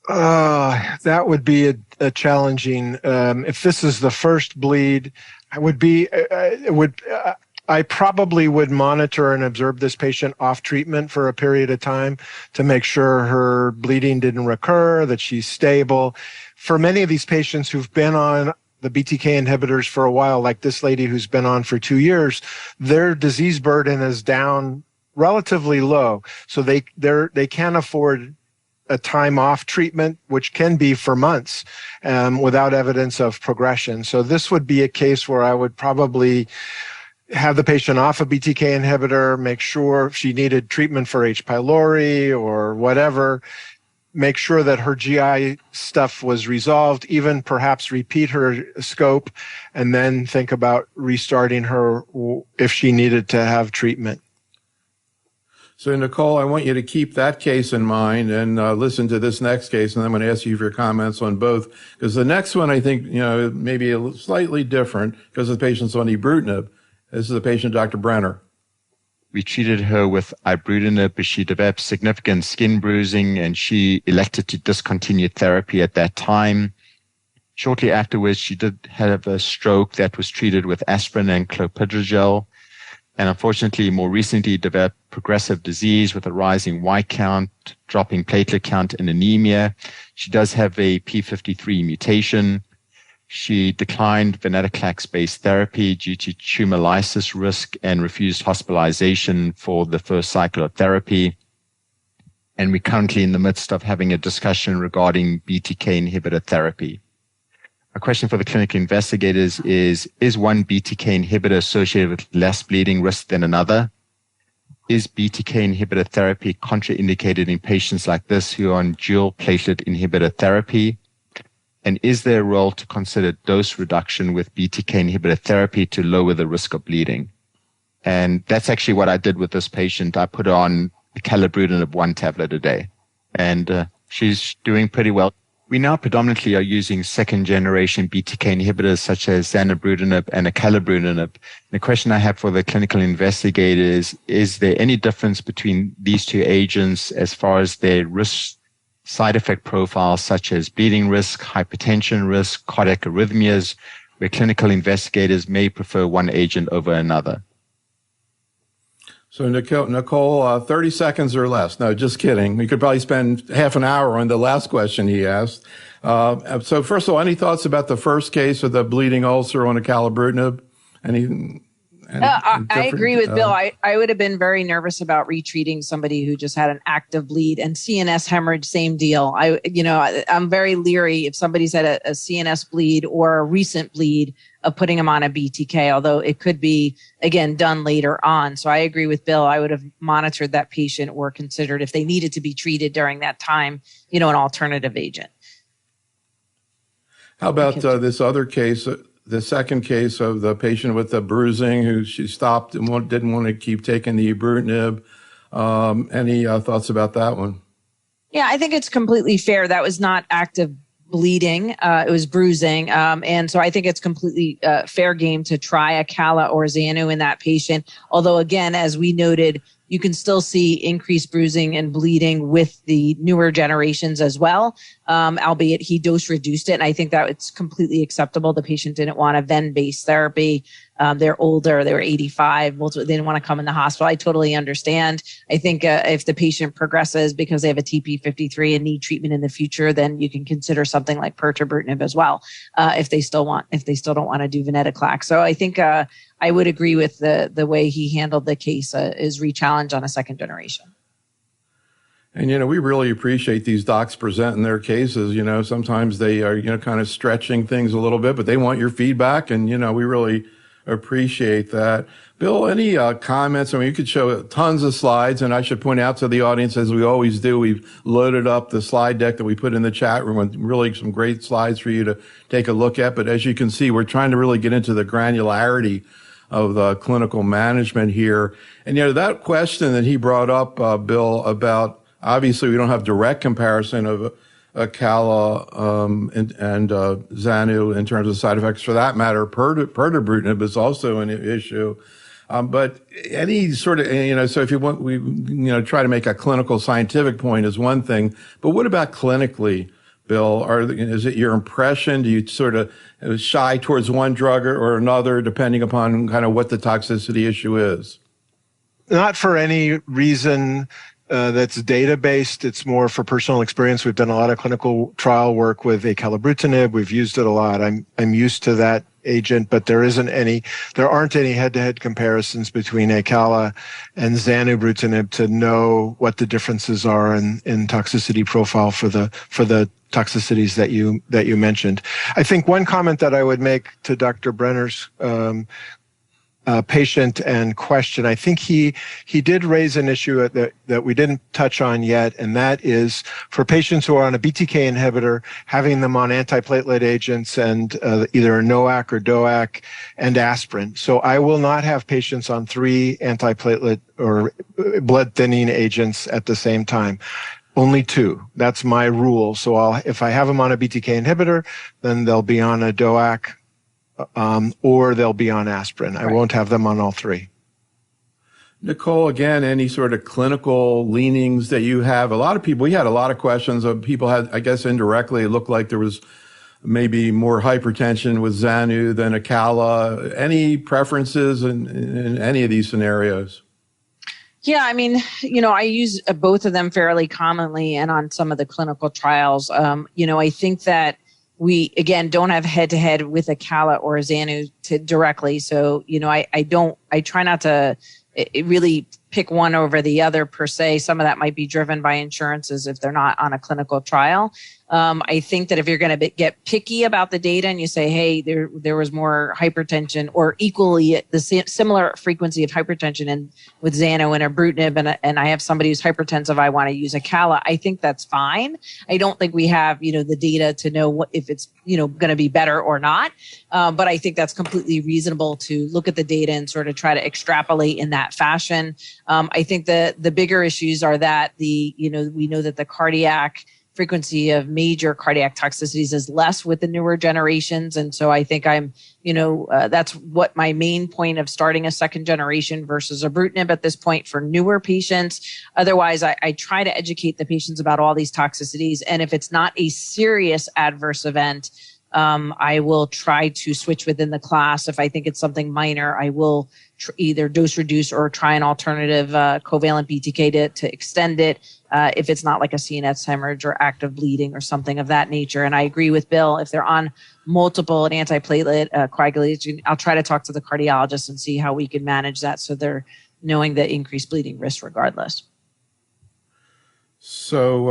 That would be a challenging. If this is the first bleed, I probably would monitor and observe this patient off treatment for a period of time to make sure her bleeding didn't recur, that she's stable. For many of these patients who've been on the BTK inhibitors for a while, like this lady who's been on for 2 years, their disease burden is down relatively low. So they can't afford a time off treatment, which can be for months, without evidence of progression. So this would be a case where I would probably have the patient off a BTK inhibitor, make sure if she needed treatment for H. pylori or whatever, make sure that her GI stuff was resolved, even perhaps repeat her scope, and then think about restarting her if she needed to have treatment. So, Nicole, I want you to keep that case in mind and listen to this next case, and I'm going to ask you for your comments on both, because the next one, I think, may be slightly different because the patient's on ibrutinib. This is the patient, Dr. Brenner. We treated her with ibrutinib, but she developed significant skin bruising, and she elected to discontinue therapy at that time. Shortly afterwards, she did have a stroke that was treated with aspirin and clopidogrel, and unfortunately, more recently developed progressive disease with a rising white count, dropping platelet count, and anemia. She does have a p53 mutation. She declined venetoclax-based therapy due to tumor lysis risk and refused hospitalization for the first cycle of therapy. And we're currently in the midst of having a discussion regarding BTK inhibitor therapy. A question for the clinical investigators is one BTK inhibitor associated with less bleeding risk than another? Is BTK inhibitor therapy contraindicated in patients like this who are on dual platelet inhibitor therapy? And is there a role to consider dose reduction with BTK inhibitor therapy to lower the risk of bleeding? And that's actually what I did with this patient. I put her on acalabrutinib 1 tablet a day, and she's doing pretty well. We now predominantly are using second-generation BTK inhibitors such as zanubrutinib and acalabrutinib. The question I have for the clinical investigators is there any difference between these two agents as far as their risk side effect profiles, such as bleeding risk, hypertension risk, cardiac arrhythmias, where clinical investigators may prefer one agent over another? So, Nicole, 30 seconds or less. No, just kidding. We could probably spend half an hour on the last question he asked. So, first of all, any thoughts about the first case of the bleeding ulcer on acalabrutinib? I agree with Bill. I would have been very nervous about retreating somebody who just had an active bleed, and CNS hemorrhage, same deal. I'm very leery if somebody's had a CNS bleed or a recent bleed of putting them on a BTK, although it could be, again, done later on. So I agree with Bill. I would have monitored that patient or considered if they needed to be treated during that time, an alternative agent. How about this other case? The second case of the patient with the bruising who she stopped and didn't want to keep taking the ibrutinib. Any thoughts about that one? Yeah, I think it's completely fair. That was not active bleeding. It was bruising. And so I think it's completely fair game to try acala or xanu in that patient. Although, again, as we noted, you can still see increased bruising and bleeding with the newer generations as well, albeit he dose reduced it. And I think that it's completely acceptable. The patient didn't want a ven-based therapy. They're older. They were 85. They didn't want to come in the hospital. I totally understand. I think if the patient progresses because they have a TP53 and need treatment in the future, then you can consider something like pirtobrutinib as well, if they still don't want to do venetoclax. So I think I would agree with the way he handled the case is re-challenge on a second generation. And, we really appreciate these docs presenting their cases. Sometimes they are, kind of stretching things a little bit, but they want your feedback. And, we really appreciate that. Bill, any comments? I mean, you could show tons of slides, and I should point out to the audience, as we always do, we've loaded up the slide deck that we put in the chat room with really some great slides for you to take a look at. But as you can see, we're trying to really get into the granularity of the clinical management here. And, that question that he brought up, Bill, about obviously we don't have direct comparison of acala and xanu in terms of side effects. For that matter, pirtobrutinib is also an issue. But any sort of, so if you want, we, try to make a clinical scientific point is one thing, but what about clinically, Bill? Is it your impression? Do you sort of shy towards one drug or another, depending upon kind of what the toxicity issue is? Not for any reason that's data-based. It's more for personal experience. We've done a lot of clinical trial work with acalabrutinib. We've used it a lot. I'm used to that agent, but there aren't any head-to-head comparisons between acala and zanubrutinib to know what the differences are in toxicity profile for the toxicities that you mentioned. I think one comment that I would make to Dr. Brenner's patient and question, I think he did raise an issue that we didn't touch on yet, and that is for patients who are on a BTK inhibitor, having them on antiplatelet agents and either NOAC or DOAC and aspirin. So I will not have patients on 3 antiplatelet or blood thinning agents at the same time. Only 2. That's my rule. So if I have them on a BTK inhibitor, then they'll be on a DOAC or they'll be on aspirin. I won't have them on all 3. Nicole, again, any sort of clinical leanings that you have? We had a lot of questions of people had, I guess indirectly, it looked like there was maybe more hypertension with Xanu than acala. Any preferences in any of these scenarios? Yeah, I mean, I use both of them fairly commonly and on some of the clinical trials. I think that we, again, don't have head-to-head with acala or Xanu directly. So, I try not to really pick one over the other per se. Some of that might be driven by insurances if they're not on a clinical trial. I think that if you're going to get picky about the data and you say, hey, there was more hypertension or equally the similar frequency of hypertension with Xanu and ibrutinib, and I have somebody who's hypertensive, I want to use acala, I think that's fine. I don't think we have, the data to know if it's, going to be better or not. But I think that's completely reasonable to look at the data and sort of try to extrapolate in that fashion. I think the bigger issues are that we know that the cardiac frequency of major cardiac toxicities is less with the newer generations. And so I think that's what my main point of starting a second generation versus ibrutinib at this point for newer patients. Otherwise, I try to educate the patients about all these toxicities. And if it's not a serious adverse event, I will try to switch within the class. If I think it's something minor, I will either dose reduce or try an alternative covalent BTK to extend it. If it's not like a CNS hemorrhage or active bleeding or something of that nature. And I agree with Bill, if they're on multiple antiplatelet coagulation, I'll try to talk to the cardiologist and see how we can manage that so they're knowing the increased bleeding risk regardless. So,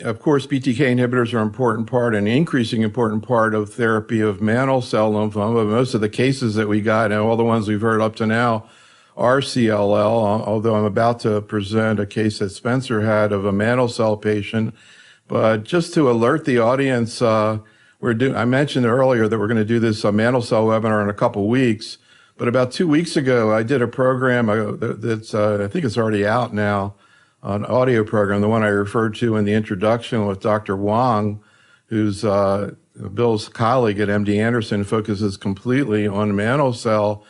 of course, BTK inhibitors are an important part, an increasing important part of therapy of mantle cell lymphoma. Most of the cases that we got, and all the ones we've heard up to now, are CLL, although I'm about to present a case that Spencer had of a mantle cell patient. But just to alert the audience, I mentioned earlier that we're going to do this mantle cell webinar in a couple weeks. But about 2 weeks ago, I did a program that's, I think it's already out now, an audio program, the one I referred to in the introduction with Dr. Wang, who's Bill's colleague at MD Anderson, focuses completely on mantle cell.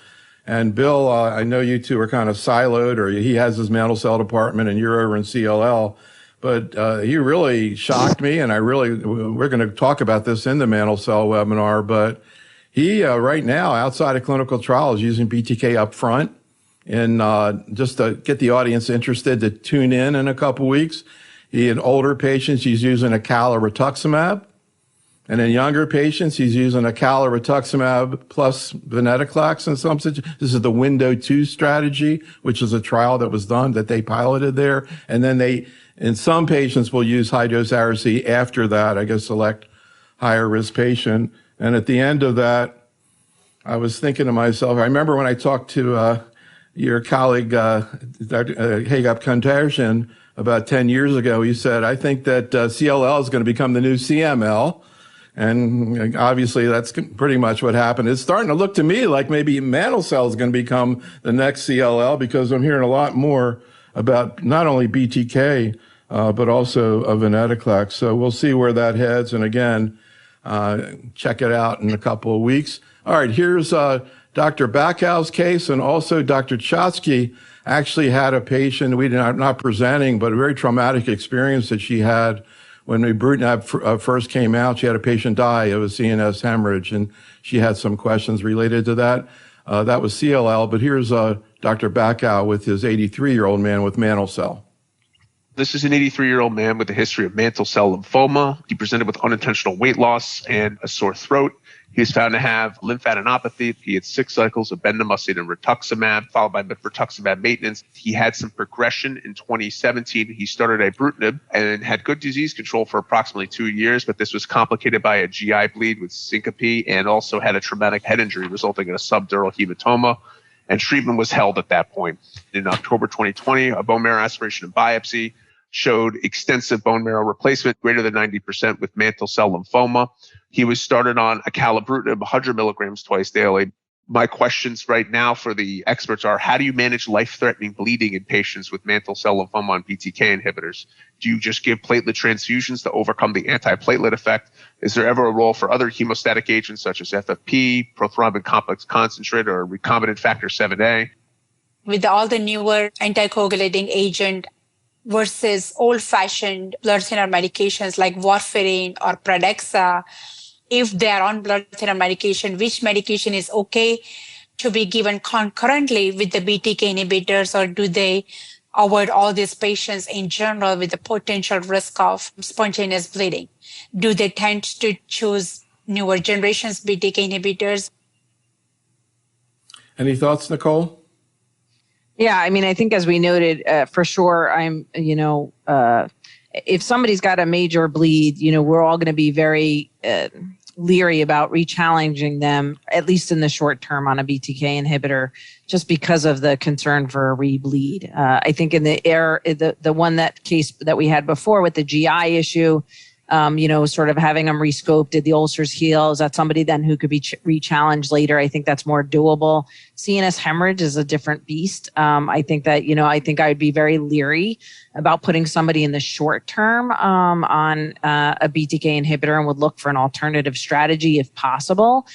And Bill, I know you two are kind of siloed, or he has his mantle cell department and you're over in CLL, but he really shocked me, and we're going to talk about this in the mantle cell webinar, but he right now, outside of clinical trials, using BTK up front. And just to get the audience interested to tune in a couple weeks, in older patients, he's using acala rituximab. And in younger patients, he's using acala rituximab plus venetoclax in some situations. This is the window 2 strategy, which is a trial that was done that they piloted there. And then in some patients, will use high-dose Ara-C after that, I guess, select higher risk patient. And at the end of that, I was thinking to myself, I remember when I talked to your colleague, Dr. Hagop Kantarjian, about 10 years ago, he said, I think that CLL is going to become the new CML. And obviously that's pretty much what happened. It's starting to look to me like maybe mantle cell is going to become the next CLL, because I'm hearing a lot more about not only BTK, but also venetoclax. So we'll see where that heads. And again, check it out in a couple of weeks. All right, here's Dr. Bakow's case and also Dr. Chotsky actually had a patient, we did not presenting, but a very traumatic experience that she had when ibrutinib first came out. She had a patient die of a CNS hemorrhage, and she had some questions related to that. That was CLL, but here's Dr. Bakow with his 83-year-old man with mantle cell. This is an 83-year-old man with a history of mantle cell lymphoma. He presented with unintentional weight loss and a sore throat. He was found to have lymphadenopathy. He had 6 cycles of bendamustine and rituximab, followed by rituximab maintenance. He had some progression in 2017. He started ibrutinib and had good disease control for approximately 2 years, but this was complicated by a GI bleed with syncope and also had a traumatic head injury resulting in a subdural hematoma. And treatment was held at that point. In October 2020, a bone marrow aspiration and biopsy showed extensive bone marrow replacement, greater than 90% with mantle cell lymphoma. He was started on acalabrutinib, 100 milligrams twice daily. My questions right now for the experts are, how do you manage life-threatening bleeding in patients with mantle cell lymphoma on BTK inhibitors? Do you just give platelet transfusions to overcome the antiplatelet effect? Is there ever a role for other hemostatic agents such as FFP, prothrombin complex concentrate, or recombinant factor 7A? With all the newer anticoagulating agent versus old-fashioned blood thinner medications like warfarin or Pradaxa, if they are on blood thinner medication, which medication is okay to be given concurrently with the BTK inhibitors, or do they avoid all these patients in general with the potential risk of spontaneous bleeding? Do they tend to choose newer generations BTK inhibitors? Any thoughts, Nicole? Yeah, I mean, I think as we noted, for sure, if somebody's got a major bleed, we're all going to be very leery about re-challenging them, at least in the short term, on a BTK inhibitor, just because of the concern for a re-bleed. I think in the one that case that we had before with the GI issue, sort of having them rescoped, did the ulcers heal? Is that somebody then who could be re-challenged later? I think that's more doable. CNS hemorrhage is a different beast. I think that, I think I would be very leery about putting somebody in the short term on a BTK inhibitor, and would look for an alternative strategy if possible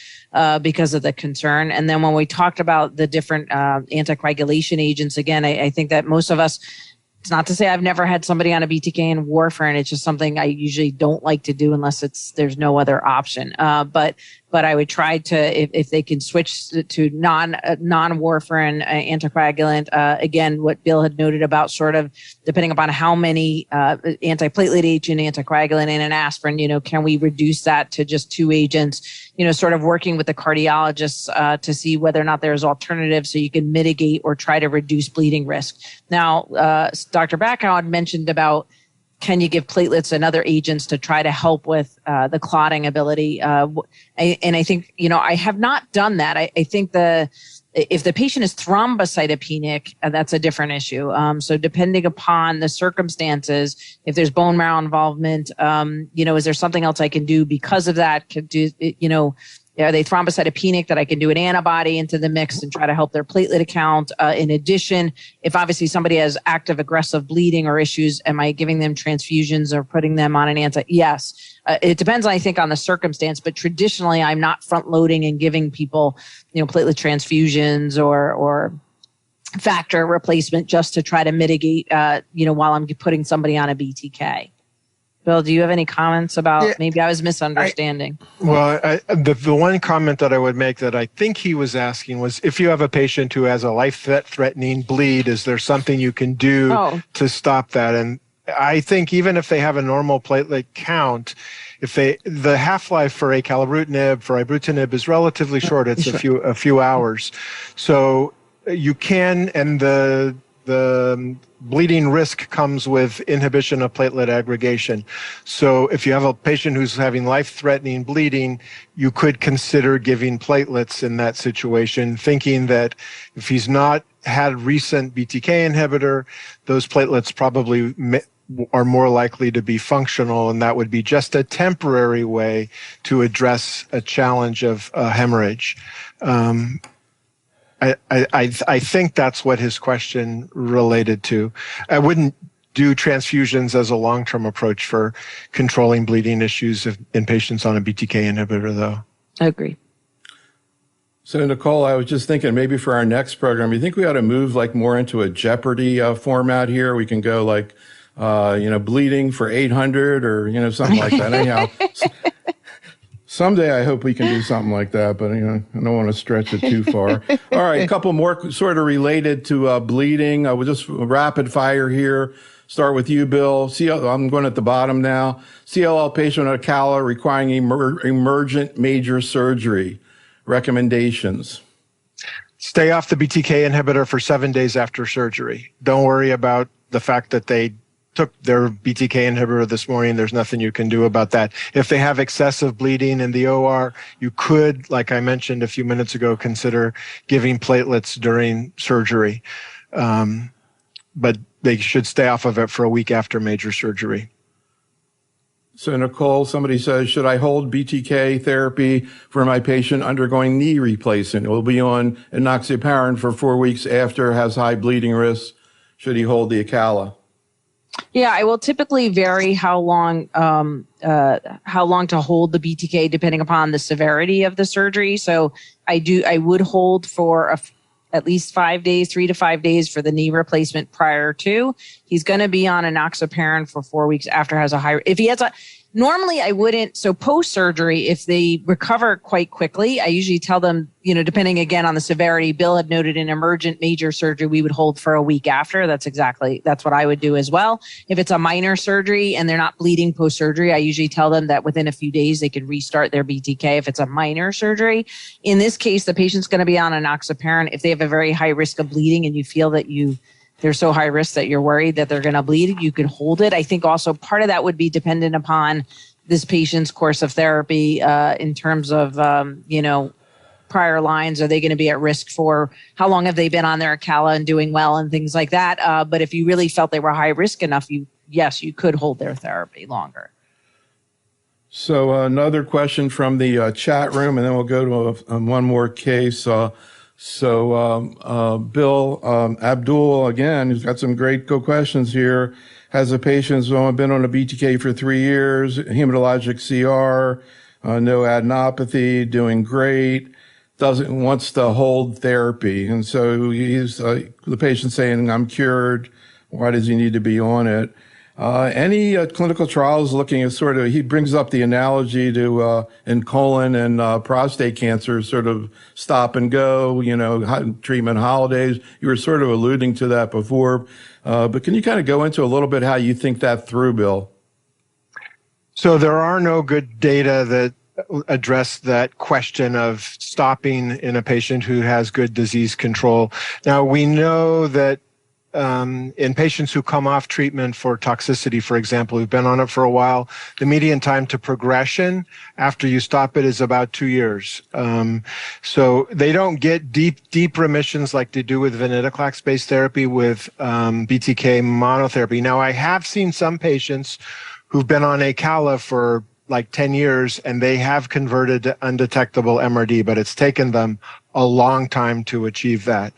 because of the concern. And then when we talked about the different anticoagulation agents, again, I think that most of us, it's not to say I've never had somebody on a BTK and warfarin. It's just something I usually don't like to do unless there's no other option. But I would try to, if they can switch to non-warfarin anticoagulant, again, what Bill had noted about sort of depending upon how many antiplatelet agent, anticoagulant, and an aspirin, can we reduce that to just 2 agents? Sort of working with the cardiologists to see whether or not there's alternatives so you can mitigate or try to reduce bleeding risk. Now, Dr. Bakow had mentioned about, can you give platelets and other agents to try to help with the clotting ability? And I think, I have not done that. I think if the patient is thrombocytopenic, that's a different issue. So depending upon the circumstances, if there's bone marrow involvement, is there something else I can do because of that? Are they thrombocytopenic that I can do an antibody into the mix and try to help their platelet count? In addition, if obviously somebody has active aggressive bleeding or issues, am I giving them transfusions or putting them on an Yes. It depends, I think, on the circumstance, but traditionally I'm not front loading and giving people, platelet transfusions or factor replacement just to try to mitigate, while I'm putting somebody on a BTK. Bill, do you have any comments about maybe I was misunderstanding? The one comment that I would make that I think he was asking was, if you have a patient who has a life-threatening bleed, is there something you can do to stop that? And I think even if they have a normal platelet count, the half-life for acalabrutinib, for ibrutinib is relatively short. It's a few hours. So you can, and the bleeding risk comes with inhibition of platelet aggregation. So if you have a patient who's having life-threatening bleeding, you could consider giving platelets in that situation, thinking that if he's not had recent BTK inhibitor, those platelets probably are more likely to be functional, and that would be just a temporary way to address a challenge of hemorrhage. I think that's what his question related to. I wouldn't do transfusions as a long-term approach for controlling bleeding issues in patients on a BTK inhibitor, though. I agree. So, Nicole, I was just thinking maybe for our next program, you think we ought to move like more into a Jeopardy format here? We can go like, bleeding for 800 or, something like that. Anyhow, someday I hope we can do something like that, but, I don't want to stretch it too far. All right, a couple more sort of related to bleeding. We'll just rapid fire here. Start with you, Bill. I'm going at the bottom now. CLL patient with ACALA requiring emergent major surgery. Recommendations. Stay off the BTK inhibitor for 7 days after surgery. Don't worry about the fact that they took their BTK inhibitor this morning. There's nothing you can do about that. If they have excessive bleeding in the OR, you could, like I mentioned a few minutes ago, consider giving platelets during surgery. But they should stay off of it for a week after major surgery. So, Nicole, somebody says, should I hold BTK therapy for my patient undergoing knee replacement? It will be on enoxaparin for 4 weeks after, has high bleeding risks. Should he hold the ACALA? Yeah, I will typically vary how long to hold the BTK depending upon the severity of the surgery. So I would hold for at least 5 days, 3 to 5 days for the knee replacement prior to. He's going to be on enoxaparin for 4 weeks after normally I wouldn't. So post-surgery, if they recover quite quickly, I usually tell them, depending again on the severity, Bill had noted in emergent major surgery, we would hold for a week after. That's what I would do as well. If it's a minor surgery and they're not bleeding post-surgery, I usually tell them that within a few days they could restart their BTK if it's a minor surgery. In this case, the patient's going to be on enoxaparin. If they have a very high risk of bleeding and you feel that they're so high risk that you're worried that they're going to bleed, you can hold it. I think also part of that would be dependent upon this patient's course of therapy in terms of, prior lines. Are they going to be at risk for how long have they been on their ACALA and doing well and things like that? But if you really felt they were high risk enough, you could hold their therapy longer. So another question from the chat room, and then we'll go to one more case. Bill, Abdul, again, he's got some great questions here. Has a patient who's been on a BTK for 3 years, hematologic CR, no adenopathy, doing great, wants to hold therapy. And so he's the patient saying, I'm cured. Why does he need to be on it? Any clinical trials looking at he brings up the analogy to in colon and prostate cancer, sort of stop and go, treatment holidays. You were sort of alluding to that before, but can you kind of go into a little bit how you think that through, Bill? So there are no good data that address that question of stopping in a patient who has good disease control. Now, we know that in patients who come off treatment for toxicity, for example, who've been on it for a while, the median time to progression after you stop it is about 2 years. So they don't get deep remissions like they do with venetoclax-based therapy with BTK monotherapy. Now, I have seen some patients who've been on ACALA for like 10 years and they have converted to undetectable MRD, but it's taken them a long time to achieve that.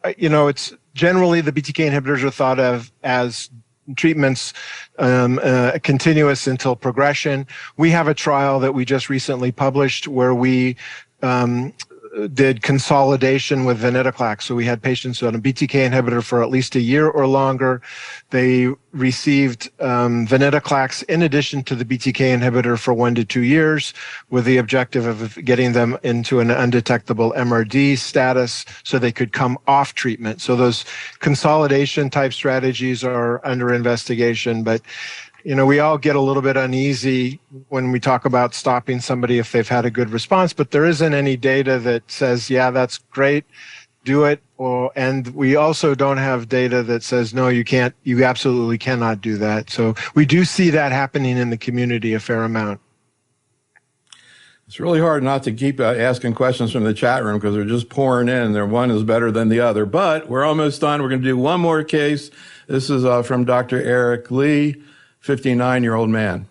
It's generally the BTK inhibitors are thought of as treatments continuous until progression. We have a trial that we just recently published where we did consolidation with venetoclax. So we had patients on a BTK inhibitor for at least a year or longer. They received venetoclax in addition to the BTK inhibitor for 1 to 2 years with the objective of getting them into an undetectable MRD status so they could come off treatment. So those consolidation type strategies are under investigation, but we all get a little bit uneasy when we talk about stopping somebody if they've had a good response, but there isn't any data that says, yeah, that's great, do it. And we also don't have data that says, no, you absolutely cannot do that. So we do see that happening in the community a fair amount. It's really hard not to keep asking questions from the chat room because they're just pouring in. One is better than the other, but we're almost done. We're going to do one more case. This is from Dr. Eric Lee. 59-year-old man.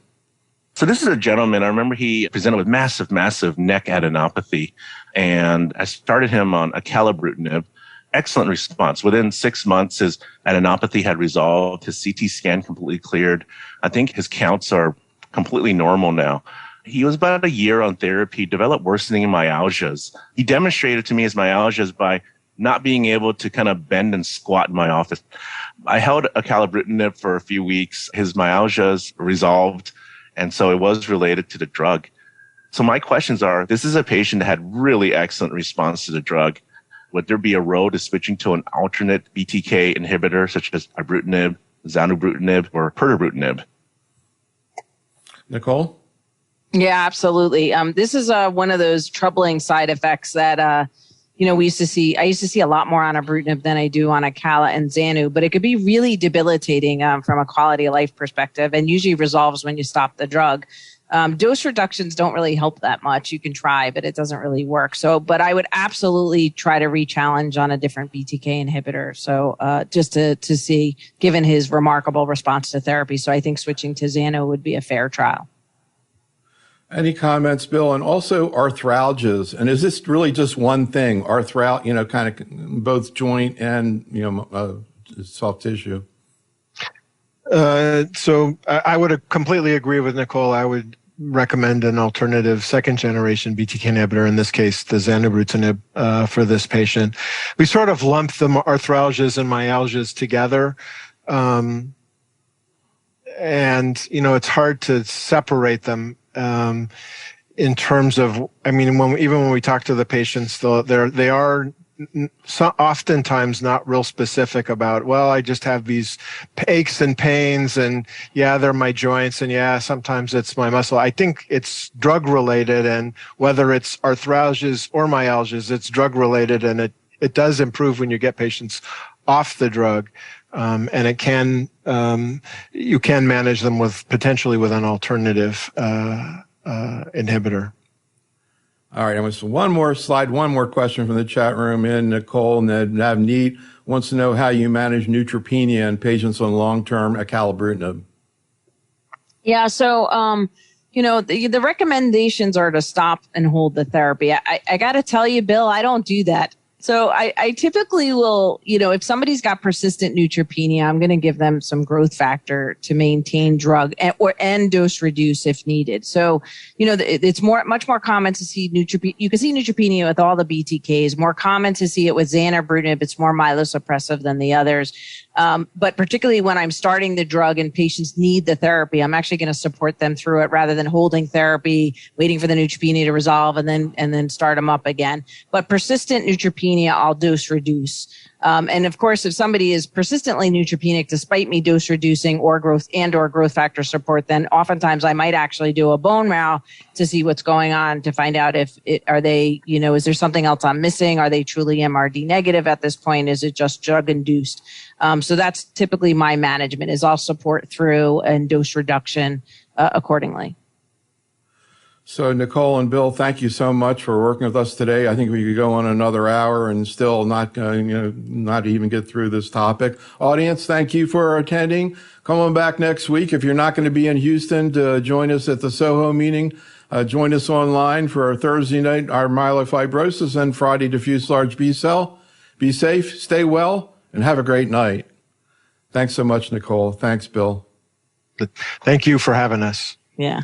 So this is a gentleman, I remember he presented with massive neck adenopathy, and I started him on acalabrutinib. Excellent response. Within 6 months, his adenopathy had resolved, his CT scan completely cleared. I think his counts are completely normal now. He was about a year on therapy, developed worsening myalgias. He demonstrated to me his myalgias by not being able to kind of bend and squat in my office. I held acalabrutinib for a few weeks. His myalgias resolved, and so it was related to the drug. So my questions are, this is a patient that had really excellent response to the drug. Would there be a road to switching to an alternate BTK inhibitor, such as ibrutinib, zanubrutinib, or pirtobrutinib? Nicole? Yeah, absolutely. This is one of those troubling side effects that, we used to see. I used to see a lot more on ibrutinib than I do on acala and xanu, but it could be really debilitating from a quality of life perspective, and usually resolves when you stop the drug. Dose reductions don't really help that much. You can try, but it doesn't really work. But I would absolutely try to re-challenge on a different BTK inhibitor. So, just to see, given his remarkable response to therapy. So I think switching to xanu would be a fair trial. Any comments, Bill? And also arthralgias. And is this really just one thing? Kind of both joint and, soft tissue. So I would completely agree with Nicole. I would recommend an alternative second-generation BTK inhibitor, in this case, the zanubrutinib, for this patient. We sort of lump the arthralgias and myalgias together. And, it's hard to separate them in terms of, even when we talk to the patients, they are oftentimes not real specific about, well, I just have these aches and pains, and yeah, they're my joints, and yeah, sometimes it's my muscle. I think it's drug related, and whether it's arthralgias or myalgias, it's drug related, and it does improve when you get patients off the drug. And it can, you can manage them potentially with an alternative inhibitor. All right, and one more question from the chat room in Nicole. Navneet wants to know how you manage neutropenia in patients on long-term acalabrutinib. Yeah, so, the recommendations are to stop and hold the therapy. I got to tell you, Bill, I don't do that. So I typically will, if somebody's got persistent neutropenia, I'm going to give them some growth factor to maintain drug and dose reduce if needed. So, it's much more common to see neutropenia. You can see neutropenia with all the BTKs, more common to see it with zanubrutinib. It's more myelosuppressive than the others. But particularly when I'm starting the drug and patients need the therapy, I'm actually going to support them through it rather than holding therapy, waiting for the neutropenia to resolve and then start them up again. But persistent neutropenia, I'll dose reduce. And of course, if somebody is persistently neutropenic despite me dose reducing or growth factor support, then oftentimes I might actually do a bone marrow to see what's going on, to find out is there something else I'm missing? Are they truly MRD negative at this point? Is it just drug induced? So that's typically my management, is I'll support through and dose reduction accordingly. So Nicole and Bill, thank you so much for working with us today. I think we could go on another hour and still not even get through this topic. Audience, thank you for attending. Come on back next week. If you're not going to be in Houston, to join us at the Soho meeting. Join us online for our Thursday night, our myelofibrosis, and Friday diffuse large B cell. Be safe, stay well, and have a great night. Thanks so much, Nicole. Thanks, Bill. Thank you for having us. Yeah.